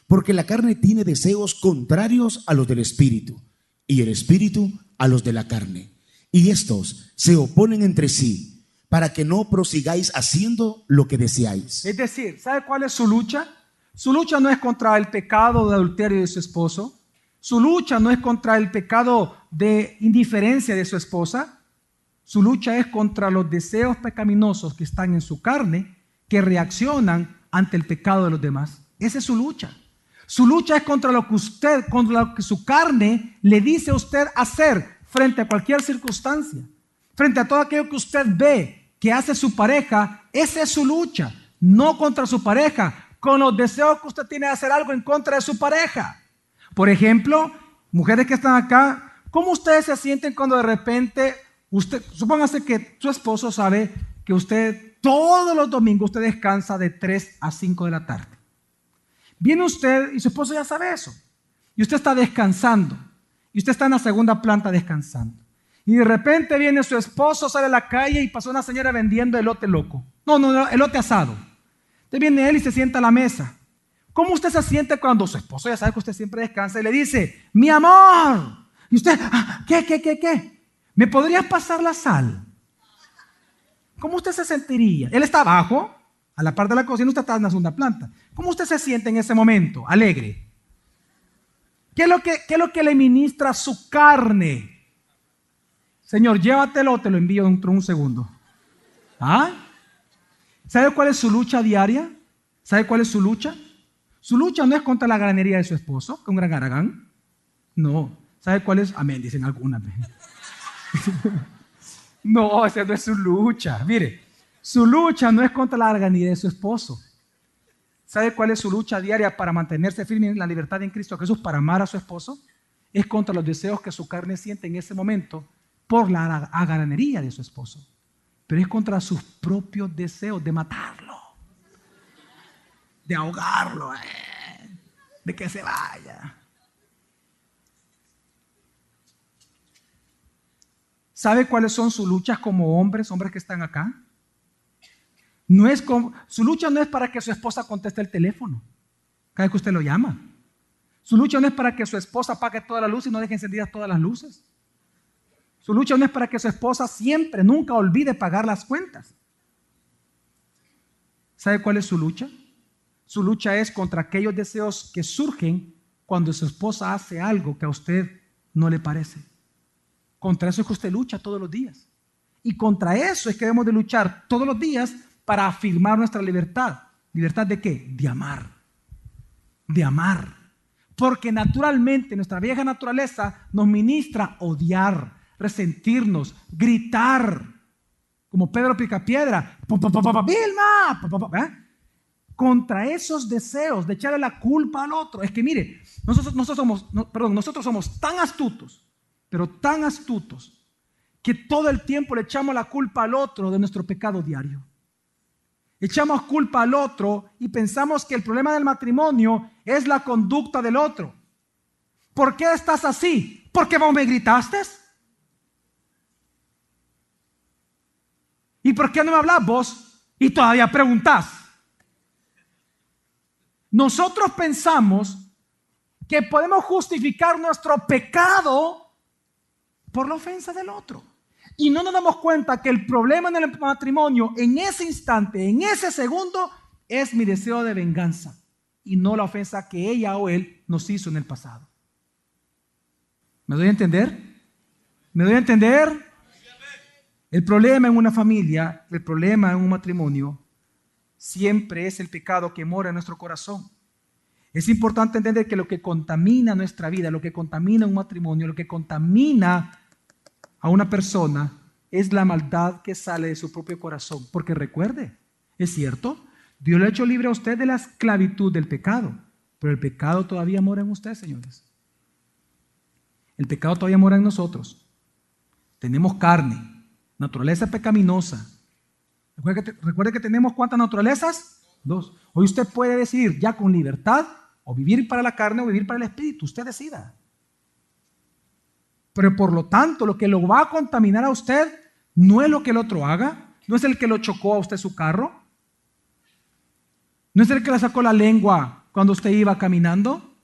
porque la carne tiene deseos contrarios a los del Espíritu, y el Espíritu a los de la carne. Y estos se oponen entre sí, para que no prosigáis haciendo lo que deseáis. Es decir, ¿sabe cuál es su lucha? Su lucha no es contra el pecado de adulterio de su esposo. Su lucha no es contra el pecado de indiferencia de su esposa. Su lucha es contra los deseos pecaminosos que están en su carne, que reaccionan ante el pecado de los demás. Esa es su lucha. Su lucha es contra lo que su carne le dice a usted hacer frente a cualquier circunstancia. Frente a todo aquello que usted ve que hace su pareja, esa es su lucha. No contra su pareja, con los deseos que usted tiene de hacer algo en contra de su pareja. Por ejemplo, mujeres que están acá, ¿cómo ustedes se sienten cuando de repente supóngase que su esposo sabe que usted todos los domingos usted descansa de 3 a 5 de la tarde? Viene usted y su esposo ya sabe eso. Y usted está descansando. Y usted está en la segunda planta descansando. Y de repente viene su esposo, sale a la calle y pasó una señora vendiendo elote loco. No, elote asado. Entonces viene él y se sienta a la mesa. ¿Cómo usted se siente cuando su esposo ya sabe que usted siempre descansa y le dice, mi amor? Y usted, ¿qué? ¿Me podrías pasar la sal? ¿Cómo usted se sentiría? Él está abajo, a la parte de la cocina, usted está en la segunda planta. ¿Cómo usted se siente en ese momento? Alegre. ¿Qué es lo que le ministra su carne? Señor, llévatelo, te lo envío dentro de un segundo. ¿Ah? ¿Sabe cuál es su lucha diaria? ¿Sabe cuál es su lucha? Su lucha no es contra la granería de su esposo, que es un gran haragán. No. ¿Sabe cuál es? Amén, dicen algunas. No, esa no es su lucha. Mire, su lucha no es contra la granería de su esposo. ¿Sabe cuál es su lucha diaria para mantenerse firme en la libertad en Cristo Jesús, para amar a su esposo? Es contra los deseos que su carne siente en ese momento por la aganería de su esposo. Pero es contra sus propios deseos de matarlo, de ahogarlo, de que se vaya. ¿Sabe cuáles son sus luchas como hombres que están acá? Su lucha no es para que su esposa conteste el teléfono cada vez que usted lo llama. Su lucha no es para que su esposa apague toda la luz y no deje encendidas todas las luces. Su lucha no es para que su esposa nunca olvide pagar las cuentas. ¿Sabe cuál es su lucha? Su lucha es contra aquellos deseos que surgen cuando su esposa hace algo que a usted no le parece. Contra eso es que usted lucha todos los días. Y contra eso es que debemos de luchar todos los días para afirmar nuestra libertad. ¿Libertad de qué? De amar. De amar. Porque naturalmente nuestra vieja naturaleza nos ministra odiar, resentirnos, gritar, como Pedro Picapiedra, Vilma, contra esos deseos de echarle la culpa al otro. Es que mire, nosotros somos tan astutos pero tan astutos, que todo el tiempo le echamos la culpa al otro de nuestro pecado diario. Echamos culpa al otro y pensamos que el problema del matrimonio es la conducta del otro. ¿Por qué estás así? ¿Porque vos me gritaste? ¿Y por qué no me hablas vos? Y todavía preguntás. Nosotros pensamos que podemos justificar nuestro pecado por la ofensa del otro. Y no nos damos cuenta que el problema en el matrimonio, en ese instante, en ese segundo, es mi deseo de venganza y no la ofensa que ella o él nos hizo en el pasado. ¿Me doy a entender? ¿Me doy a entender? El problema en una familia, el problema en un matrimonio, siempre es el pecado que mora en nuestro corazón. Es importante entender que lo que contamina nuestra vida, lo que contamina un matrimonio, lo que contamina a una persona es la maldad que sale de su propio corazón. Porque recuerde, es cierto, Dios le ha hecho libre a usted de la esclavitud del pecado, pero el pecado todavía mora en usted, señores. El pecado todavía mora en nosotros. Tenemos carne, naturaleza pecaminosa. Recuerde que tenemos ¿cuántas naturalezas? 2. Hoy usted puede decidir ya con libertad o vivir para la carne o vivir para el espíritu. Usted decida. Pero por lo tanto, lo que lo va a contaminar a usted no es lo que el otro haga, no es el que lo chocó a usted su carro, no es el que le sacó la lengua cuando usted iba caminando.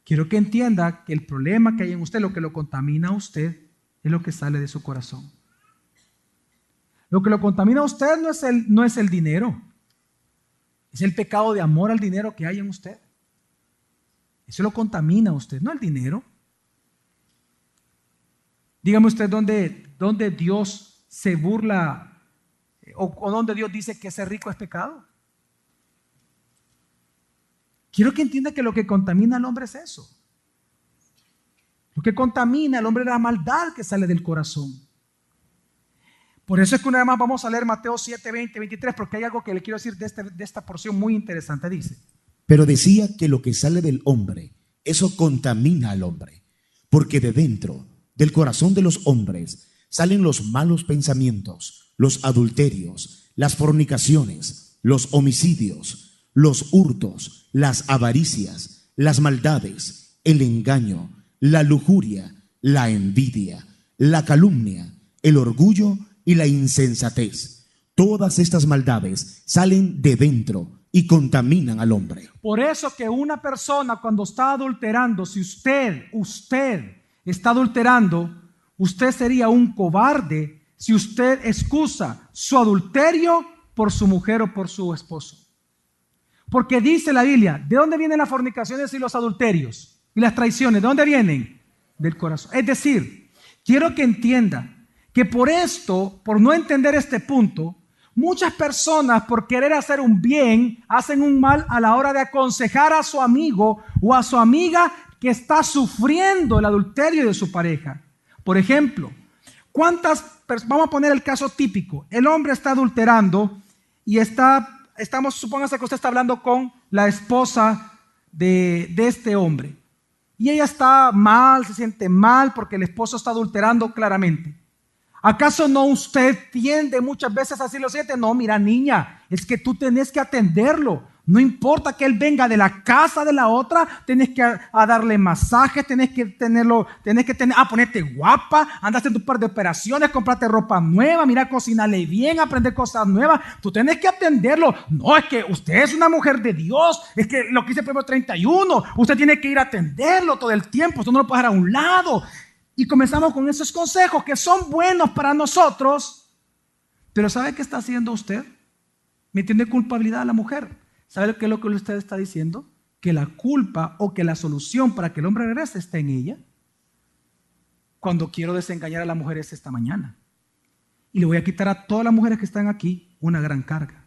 Quiero que entienda que el problema que hay en usted, lo que lo contamina a usted, es lo que sale de su corazón. Lo que lo contamina a usted no es el dinero, es el pecado de amor al dinero que hay en usted. Eso lo contamina a usted, no el dinero. Dígame usted dónde Dios se burla o dónde Dios dice que ser rico es pecado. Quiero que entienda que lo que contamina al hombre es eso. Lo que contamina al hombre es la maldad que sale del corazón. Por eso es que una vez más vamos a leer Mateo 7, 20, 23, porque hay algo que le quiero decir de esta porción muy interesante. Dice: pero decía que lo que sale del hombre, eso contamina al hombre, porque de dentro del corazón de los hombres salen los malos pensamientos, los adulterios, las fornicaciones, los homicidios, los hurtos, las avaricias, las maldades, el engaño, la lujuria, la envidia, la calumnia, el orgullo y la insensatez. Todas estas maldades salen de dentro y contaminan al hombre. Por eso que una persona cuando está adulterando, si usted está adulterando, usted sería un cobarde si usted excusa su adulterio por su mujer o por su esposo. Porque dice la Biblia, ¿de dónde vienen las fornicaciones y los adulterios y las traiciones? ¿De dónde vienen? Del corazón. Es decir, quiero que entienda que por esto, por no entender este punto, muchas personas por querer hacer un bien, hacen un mal a la hora de aconsejar a su amigo o a su amiga que está sufriendo el adulterio de su pareja. Por ejemplo, vamos a poner el caso típico, el hombre está adulterando y supóngase que usted está hablando con la esposa de este hombre y ella está mal, se siente mal porque el esposo está adulterando claramente. ¿Acaso no usted tiende muchas veces así lo siente? No, mira niña, es que tú tenés que atenderlo. No importa que él venga de la casa de la otra, tenés que a darle masajes, tenés que ponerte guapa, andaste en tu par de operaciones, comprarte ropa nueva, mira, cocinarle bien, aprender cosas nuevas. Tú tenés que atenderlo. No, es que usted es una mujer de Dios, es que lo que dice el Proverbio 31, usted tiene que ir a atenderlo todo el tiempo, usted no lo puede dejar a un lado. Y comenzamos con esos consejos que son buenos para nosotros, pero ¿sabe qué está haciendo usted? Metiendo culpabilidad a la mujer. ¿Sabe qué es lo que usted está diciendo? Que la culpa o que la solución para que el hombre regrese está en ella. Cuando quiero desengañar a las mujeres esta mañana. Y le voy a quitar a todas las mujeres que están aquí una gran carga.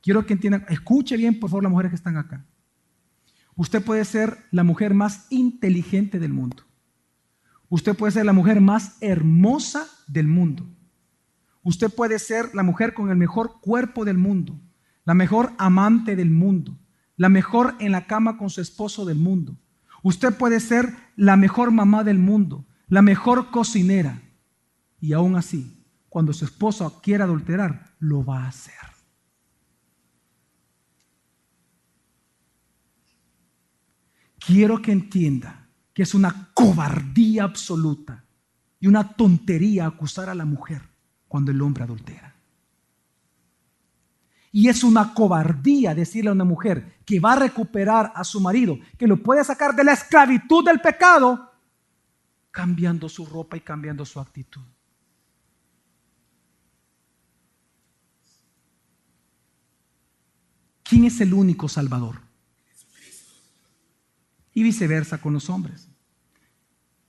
Quiero que entiendan, escuche bien por favor las mujeres que están acá. Usted puede ser la mujer más inteligente del mundo. Usted puede ser la mujer más hermosa del mundo. Usted puede ser la mujer con el mejor cuerpo del mundo, la mejor amante del mundo, la mejor en la cama con su esposo del mundo. Usted puede ser la mejor mamá del mundo, la mejor cocinera, y aún así, cuando su esposo quiera adulterar, lo va a hacer. Quiero que entienda que es una cobardía absoluta y una tontería acusar a la mujer cuando el hombre adultera. Y es una cobardía decirle a una mujer que va a recuperar a su marido, que lo puede sacar de la esclavitud del pecado, cambiando su ropa y cambiando su actitud. ¿Quién es el único Salvador? Y viceversa con los hombres.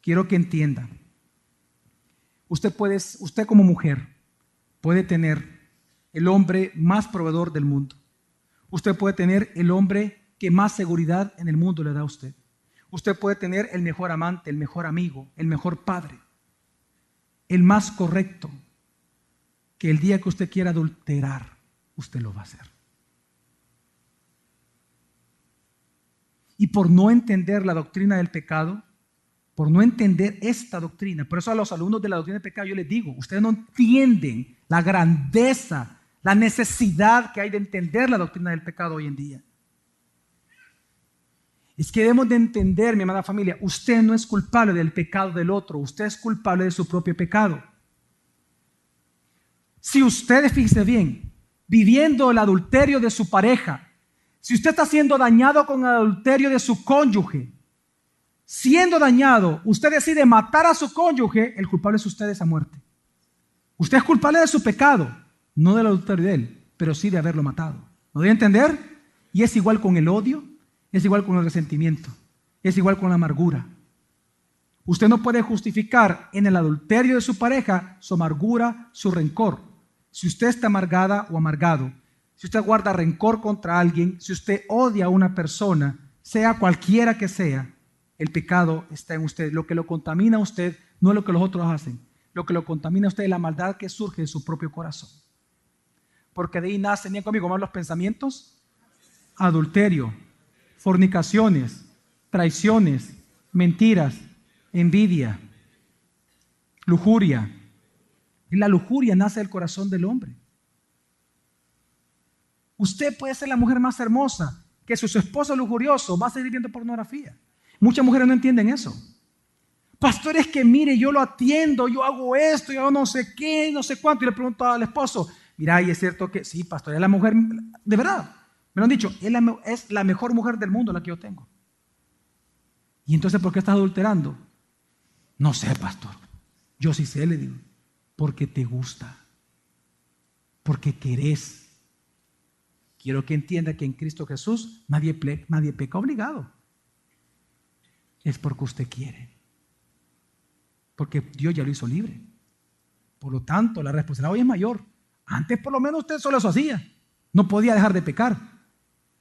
Quiero que entienda. Usted como mujer puede tener el hombre más proveedor del mundo. Usted puede tener el hombre que más seguridad en el mundo le da a usted. Usted puede tener el mejor amante, el mejor amigo, el mejor padre, el más correcto, que el día que usted quiera adulterar, usted lo va a hacer. Y por no entender la doctrina del pecado, por no entender esta doctrina, por eso a los alumnos de la doctrina del pecado yo les digo, ustedes no entienden la grandeza, la necesidad que hay de entender la doctrina del pecado hoy en día. Es que debemos de entender, mi amada familia, usted no es culpable del pecado del otro, usted es culpable de su propio pecado. Si usted, fíjese bien, viviendo el adulterio de su pareja, si usted está siendo dañado con el adulterio de su cónyuge, siendo dañado, usted decide matar a su cónyuge, el culpable es usted de esa muerte. Usted es culpable de su pecado, no del adulterio de él, pero sí de haberlo matado. ¿No debe entender? Y es igual con el odio, es igual con el resentimiento, es igual con la amargura. Usted no puede justificar en el adulterio de su pareja su amargura, su rencor. Si usted está amargada o amargado, si usted guarda rencor contra alguien, si usted odia a una persona, sea cualquiera que sea, el pecado está en usted. Lo que lo contamina a usted no es lo que los otros hacen. Lo que lo contamina a usted es la maldad que surge de su propio corazón. Porque de ahí nacen, ¿bien conmigo, más los pensamientos? Adulterio, fornicaciones, traiciones, mentiras, envidia, lujuria. Y la lujuria nace del corazón del hombre. Usted puede ser la mujer más hermosa, que si su esposo es lujurioso va a seguir viendo pornografía. Muchas mujeres no entienden eso. Pastor, es que mire, yo lo atiendo, yo hago esto, yo hago no sé qué, no sé cuánto. Y le pregunto al esposo, mira, y es cierto que sí, pastor, es la mujer, de verdad, me lo han dicho, es la mejor mujer del mundo la que yo tengo. ¿Y entonces por qué estás adulterando? No sé, pastor. Yo sí sé, le digo, porque te gusta, porque querés. Quiero que entienda que en Cristo Jesús nadie peca obligado. Es porque usted quiere. Porque Dios ya lo hizo libre. Por lo tanto, la responsabilidad hoy es mayor. Antes por lo menos usted solo eso hacía. No podía dejar de pecar.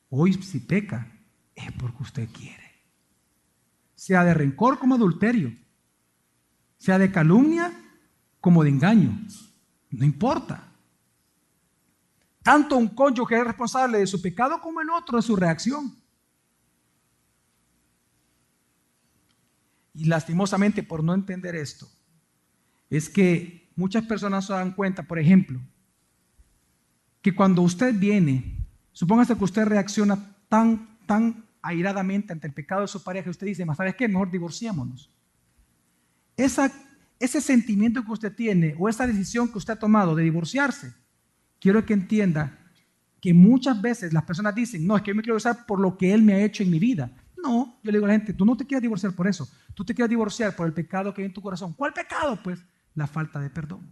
Hoy si peca es porque usted quiere. Sea de rencor como adulterio. Sea de calumnia como de engaño. No importa. Tanto un cónyuge es responsable de su pecado como el otro de su reacción. Y lastimosamente, por no entender esto, es que muchas personas se dan cuenta, por ejemplo, que cuando usted viene, supóngase que usted reacciona tan airadamente ante el pecado de su pareja, usted dice, ¿sabes qué? Mejor divorciémonos. Ese sentimiento que usted tiene o esa decisión que usted ha tomado de divorciarse, quiero que entienda que muchas veces las personas dicen, no, es que yo me quiero divorciar por lo que él me ha hecho en mi vida. No, yo le digo a la gente, tú no te quieres divorciar por eso, tú te quieres divorciar por el pecado que hay en tu corazón. ¿Cuál pecado? Pues la falta de perdón.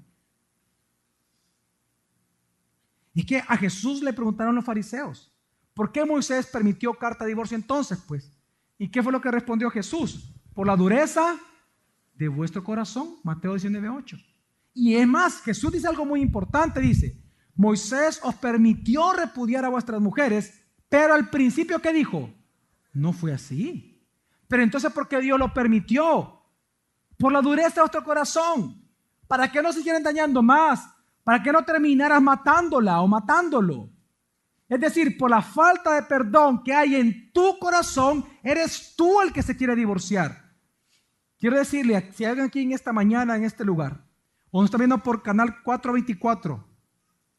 Y que a Jesús le preguntaron los fariseos, ¿por qué Moisés permitió carta de divorcio entonces? Pues, ¿y qué fue lo que respondió Jesús? Por la dureza de vuestro corazón, Mateo 19:8. Y es más, Jesús dice algo muy importante, dice, Moisés os permitió repudiar a vuestras mujeres, pero al principio, ¿qué dijo? No fue así. Pero entonces, ¿por qué Dios lo permitió? Por la dureza de vuestro corazón. ¿Para que no siguieran dañando más? ¿Para que no terminaras matándola o matándolo? Es decir, por la falta de perdón que hay en tu corazón, eres tú el que se quiere divorciar. Quiero decirle, si hay alguien aquí en esta mañana, en este lugar, o nos está viendo por Canal 424,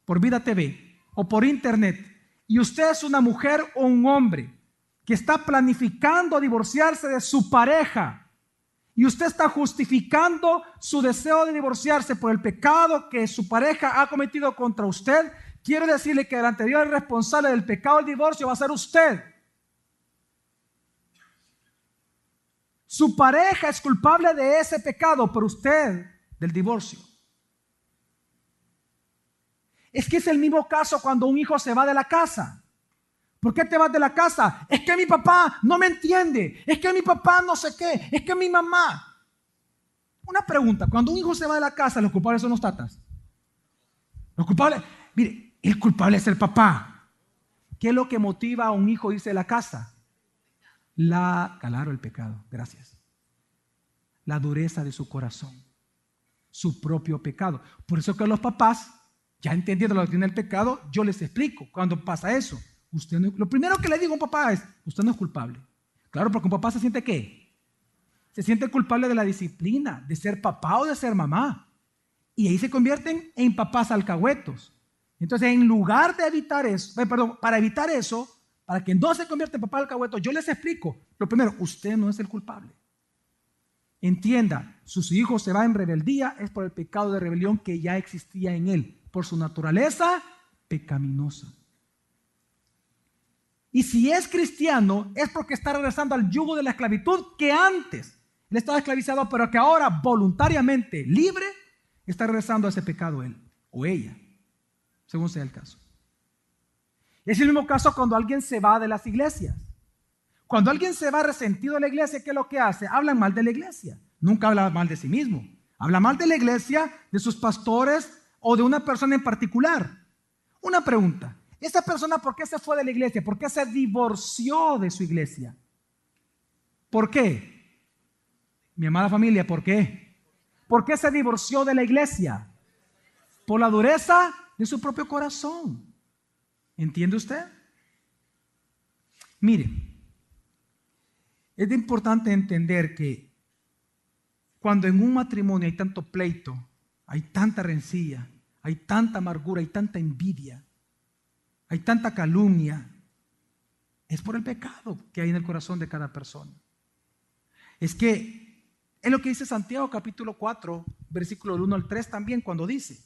por Vida TV, o por internet, y usted es una mujer o un hombre que está planificando divorciarse de su pareja, y usted está justificando su deseo de divorciarse por el pecado que su pareja ha cometido contra usted, quiero decirle que delante de Dios el responsable del pecado del divorcio va a ser usted. Su pareja es culpable de ese pecado, pero usted del divorcio. Es que es el mismo caso cuando un hijo se va de la casa. ¿Por qué te vas de la casa? Es que mi papá no me entiende. Es que mi papá no sé qué. Es que mi mamá. Una pregunta. Cuando un hijo se va de la casa, ¿los culpables son los tatas? Los culpables. Mire, el culpable es el papá. ¿Qué es lo que motiva a un hijo a irse de la casa? Claro, el pecado. Gracias. La dureza de su corazón. Su propio pecado. Por eso que los papás, ya entendiendo lo que tiene el pecado, yo les explico cuando pasa eso. Usted no, lo primero que le digo a un papá es, usted no es culpable. Claro, porque un papá se siente ¿qué? Se siente culpable de la disciplina, de ser papá o de ser mamá. Y ahí se convierten en papás alcahuetos. Entonces, en lugar de evitar eso, para evitar eso, para que no se convierta en papá alcahueto, yo les explico. Lo primero, usted no es el culpable. Entienda, sus hijos se van en rebeldía, es por el pecado de rebelión que ya existía en él, por su naturaleza pecaminosa. Y si es cristiano, es porque está regresando al yugo de la esclavitud que antes él estaba esclavizado, pero que ahora voluntariamente, libre, está regresando a ese pecado él o ella, según sea el caso. Es el mismo caso cuando alguien se va de las iglesias. Cuando alguien se va resentido de la iglesia, ¿qué es lo que hace? Hablan mal de la iglesia. Nunca habla mal de sí mismo. Habla mal de la iglesia, de sus pastores o de una persona en particular. Una pregunta. ¿Esa persona por qué se fue de la iglesia? ¿Por qué se divorció de su iglesia? ¿Por qué? Mi amada familia, ¿por qué? ¿Por qué se divorció de la iglesia? Por la dureza de su propio corazón. ¿Entiende usted? Mire, es importante entender que cuando en un matrimonio hay tanto pleito, hay tanta rencilla, hay tanta amargura, hay tanta envidia, hay tanta calumnia, es por el pecado que hay en el corazón de cada persona. Es lo que dice Santiago capítulo 4, versículo 1 al 3 también, cuando dice: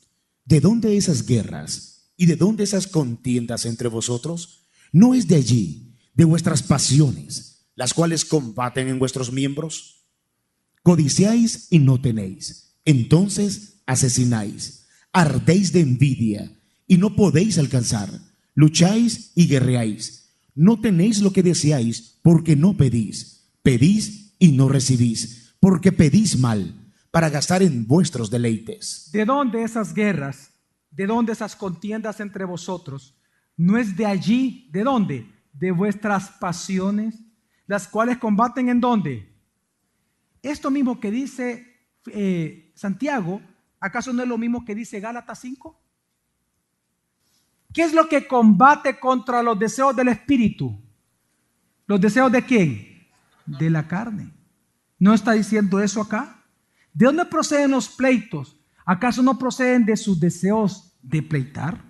¿De dónde esas guerras y de dónde esas contiendas entre vosotros? ¿No es de allí, de vuestras pasiones, las cuales combaten en vuestros miembros? Codiciáis y no tenéis, entonces asesináis, ardéis de envidia y no podéis alcanzar, lucháis y guerreáis, no tenéis lo que deseáis porque no pedís, pedís y no recibís, porque pedís mal, para gastar en vuestros deleites. ¿De dónde esas guerras? ¿De dónde esas contiendas entre vosotros? ¿No es de allí? ¿De dónde? De vuestras pasiones, las cuales combaten ¿en dónde? Esto mismo que dice Santiago, ¿acaso no es lo mismo que dice Gálatas 5? ¿Qué es lo que combate contra los deseos del espíritu? ¿Los deseos de quién? De la carne. ¿No está diciendo eso acá? ¿De dónde proceden los pleitos? ¿Acaso no proceden de sus deseos de pleitar?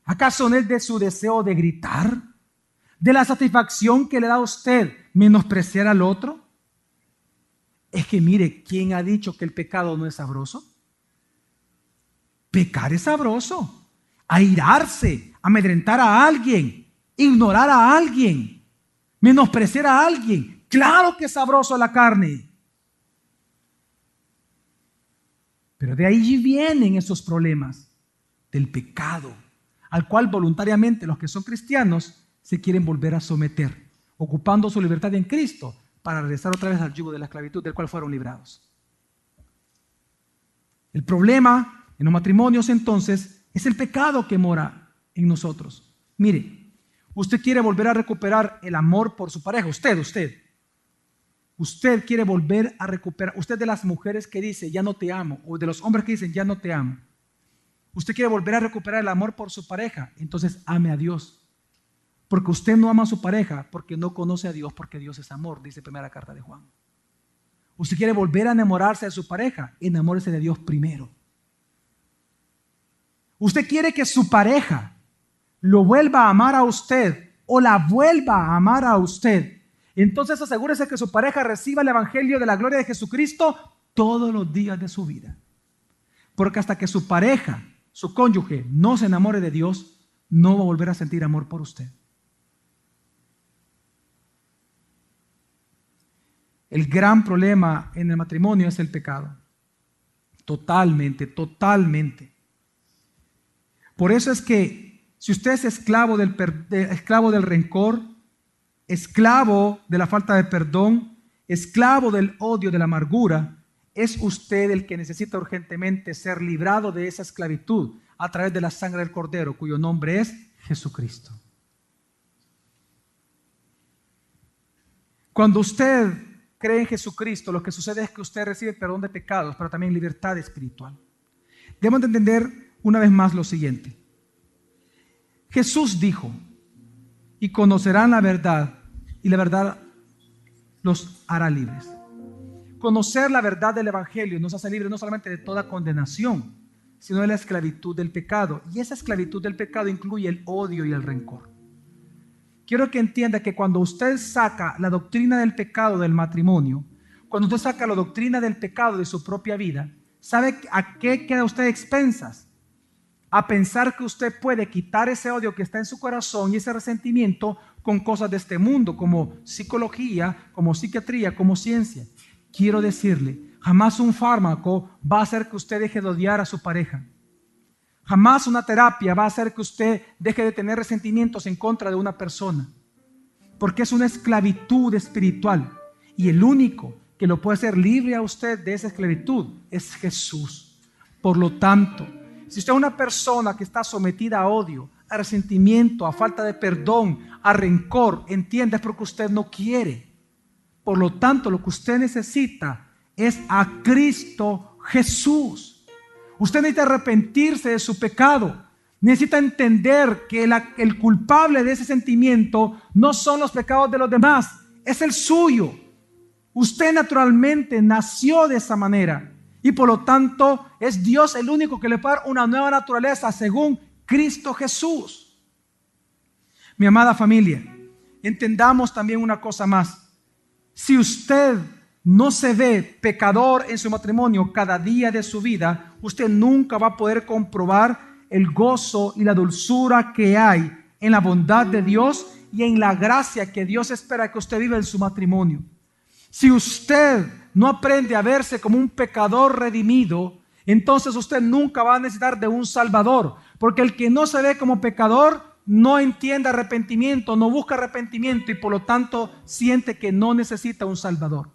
¿Acaso no es de su deseo de gritar? ¿De la satisfacción que le da a usted menospreciar al otro? Es que mire, ¿quién ha dicho que el pecado no es sabroso? Pecar es sabroso. Airarse, amedrentar a alguien, ignorar a alguien, menospreciar a alguien. Claro que es sabroso la carne. Pero de ahí vienen esos problemas del pecado, al cual voluntariamente los que son cristianos se quieren volver a someter, ocupando su libertad en Cristo para regresar otra vez al yugo de la esclavitud del cual fueron librados. El problema en los matrimonios entonces es el pecado que mora en nosotros. Mire, usted quiere volver a recuperar el amor por su pareja, usted quiere volver a recuperar, usted de las mujeres que dice ya no te amo, o de los hombres que dicen ya no te amo, Usted quiere volver a recuperar el amor por su pareja, entonces ame a Dios. Porque usted no ama a su pareja porque no conoce a Dios, porque Dios es amor, dice primera carta de Juan. Usted quiere volver a enamorarse de su pareja, enamórese de Dios primero. Usted quiere que su pareja lo vuelva a amar a usted o la vuelva a amar a usted. Entonces asegúrese que su pareja reciba el evangelio de la gloria de Jesucristo todos los días de su vida. Porque hasta que su pareja, su cónyuge, no se enamore de Dios, no va a volver a sentir amor por usted. El gran problema en el matrimonio es el pecado. Totalmente, totalmente. Por eso es que si usted es esclavo del rencor, esclavo de la falta de perdón, esclavo del odio, de la amargura, es usted el que necesita urgentemente ser librado de esa esclavitud a través de la sangre del Cordero, cuyo nombre es Jesucristo. Cuando usted cree en Jesucristo, lo que sucede es que usted recibe perdón de pecados, pero también libertad espiritual. Debemos de entender una vez más lo siguiente. Jesús dijo, y conocerán la verdad, y la verdad los hará libres. Conocer la verdad del Evangelio nos hace libres no solamente de toda condenación, sino de la esclavitud del pecado. Y esa esclavitud del pecado incluye el odio y el rencor. Quiero que entienda que cuando usted saca la doctrina del pecado del matrimonio, cuando usted saca la doctrina del pecado de su propia vida, ¿sabe a qué queda usted a expensas? A pensar que usted puede quitar ese odio que está en su corazón y ese resentimiento con cosas de este mundo, como psicología, como psiquiatría, como ciencia. Quiero decirle, jamás un fármaco va a hacer que usted deje de odiar a su pareja. Jamás una terapia va a hacer que usted deje de tener resentimientos en contra de una persona. Porque es una esclavitud espiritual. Y el único que lo puede hacer libre a usted de esa esclavitud es Jesús. Por lo tanto, si usted es una persona que está sometida a odio, a resentimiento, a falta de perdón, a rencor, entienda, es porque usted no quiere. Por lo tanto, lo que usted necesita es a Cristo Jesús. Usted necesita arrepentirse de su pecado. Necesita entender que el culpable de ese sentimiento no son los pecados de los demás, es el suyo. Usted naturalmente nació de esa manera y por lo tanto es Dios el único que le puede dar una nueva naturaleza según Cristo Jesús. Mi amada familia, entendamos también una cosa más. Si usted no se ve pecador en su matrimonio cada día de su vida, usted nunca va a poder comprobar el gozo y la dulzura que hay en la bondad de Dios y en la gracia que Dios espera que usted viva en su matrimonio. Si usted no aprende a verse como un pecador redimido, entonces usted nunca va a necesitar de un Salvador, porque el que no se ve como pecador no entiende arrepentimiento, no busca arrepentimiento y por lo tanto siente que no necesita un Salvador.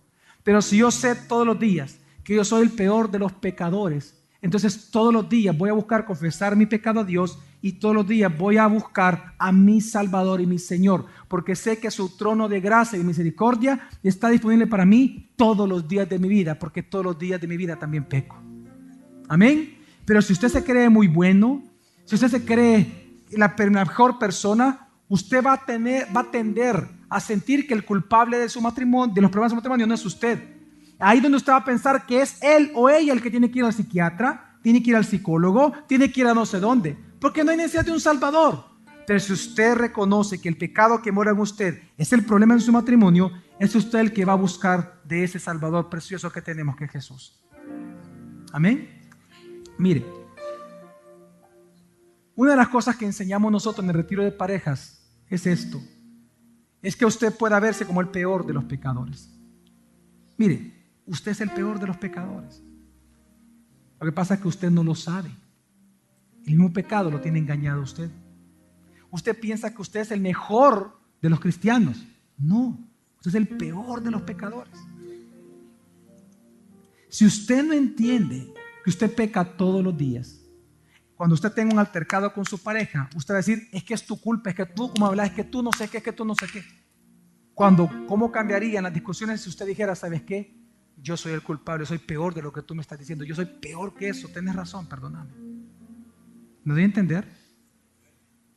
Pero si yo sé todos los días que yo soy el peor de los pecadores, entonces todos los días voy a buscar confesar mi pecado a Dios y todos los días voy a buscar a mi Salvador y mi Señor, porque sé que su trono de gracia y misericordia está disponible para mí todos los días de mi vida, porque todos los días de mi vida también peco. Amén. Pero si usted se cree muy bueno, si usted se cree la mejor persona, usted va a tender a sentir que el culpable de su matrimonio, de los problemas de su matrimonio, no es usted. Ahí donde usted va a pensar que es él o ella el que tiene que ir al psiquiatra, tiene que ir al psicólogo, tiene que ir a no sé dónde, porque no hay necesidad de un Salvador. Pero si usted reconoce que el pecado que mora en usted es el problema en su matrimonio, es usted el que va a buscar de ese Salvador precioso que tenemos, que es Jesús. Amén. Mire, una de las cosas que enseñamos nosotros en el retiro de parejas es esto. Es que usted pueda verse como el peor de los pecadores. Mire, usted es el peor de los pecadores. Lo que pasa es que usted no lo sabe. El mismo pecado lo tiene engañado a usted. Usted piensa que usted es el mejor de los cristianos. No, usted es el peor de los pecadores. Si usted no entiende que usted peca todos los días, cuando usted tenga un altercado con su pareja, usted va a decir, es que es tu culpa, es que tú como hablas, es que tú no sé qué, es que tú no sé qué. ¿Cómo cambiarían las discusiones si usted dijera, ¿sabes qué? Yo soy el culpable, soy peor de lo que tú me estás diciendo, yo soy peor que eso, tienes razón, perdóname. ¿No debe entender?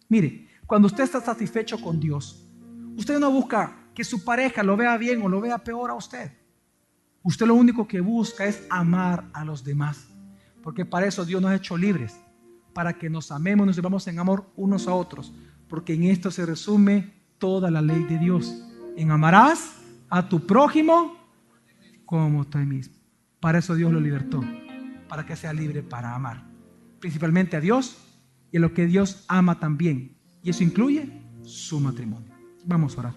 Mire, cuando usted está satisfecho con Dios, usted no busca que su pareja lo vea bien o lo vea peor a usted. Usted lo único que busca es amar a los demás, porque para eso Dios nos ha hecho libres, para que nos amemos, nos llevamos en amor unos a otros, porque en esto se resume toda la ley de Dios. En amarás a tu prójimo como tú mismo. Para eso Dios lo libertó, para que sea libre para amar, principalmente a Dios y a lo que Dios ama también, y eso incluye su matrimonio. Vamos a orar.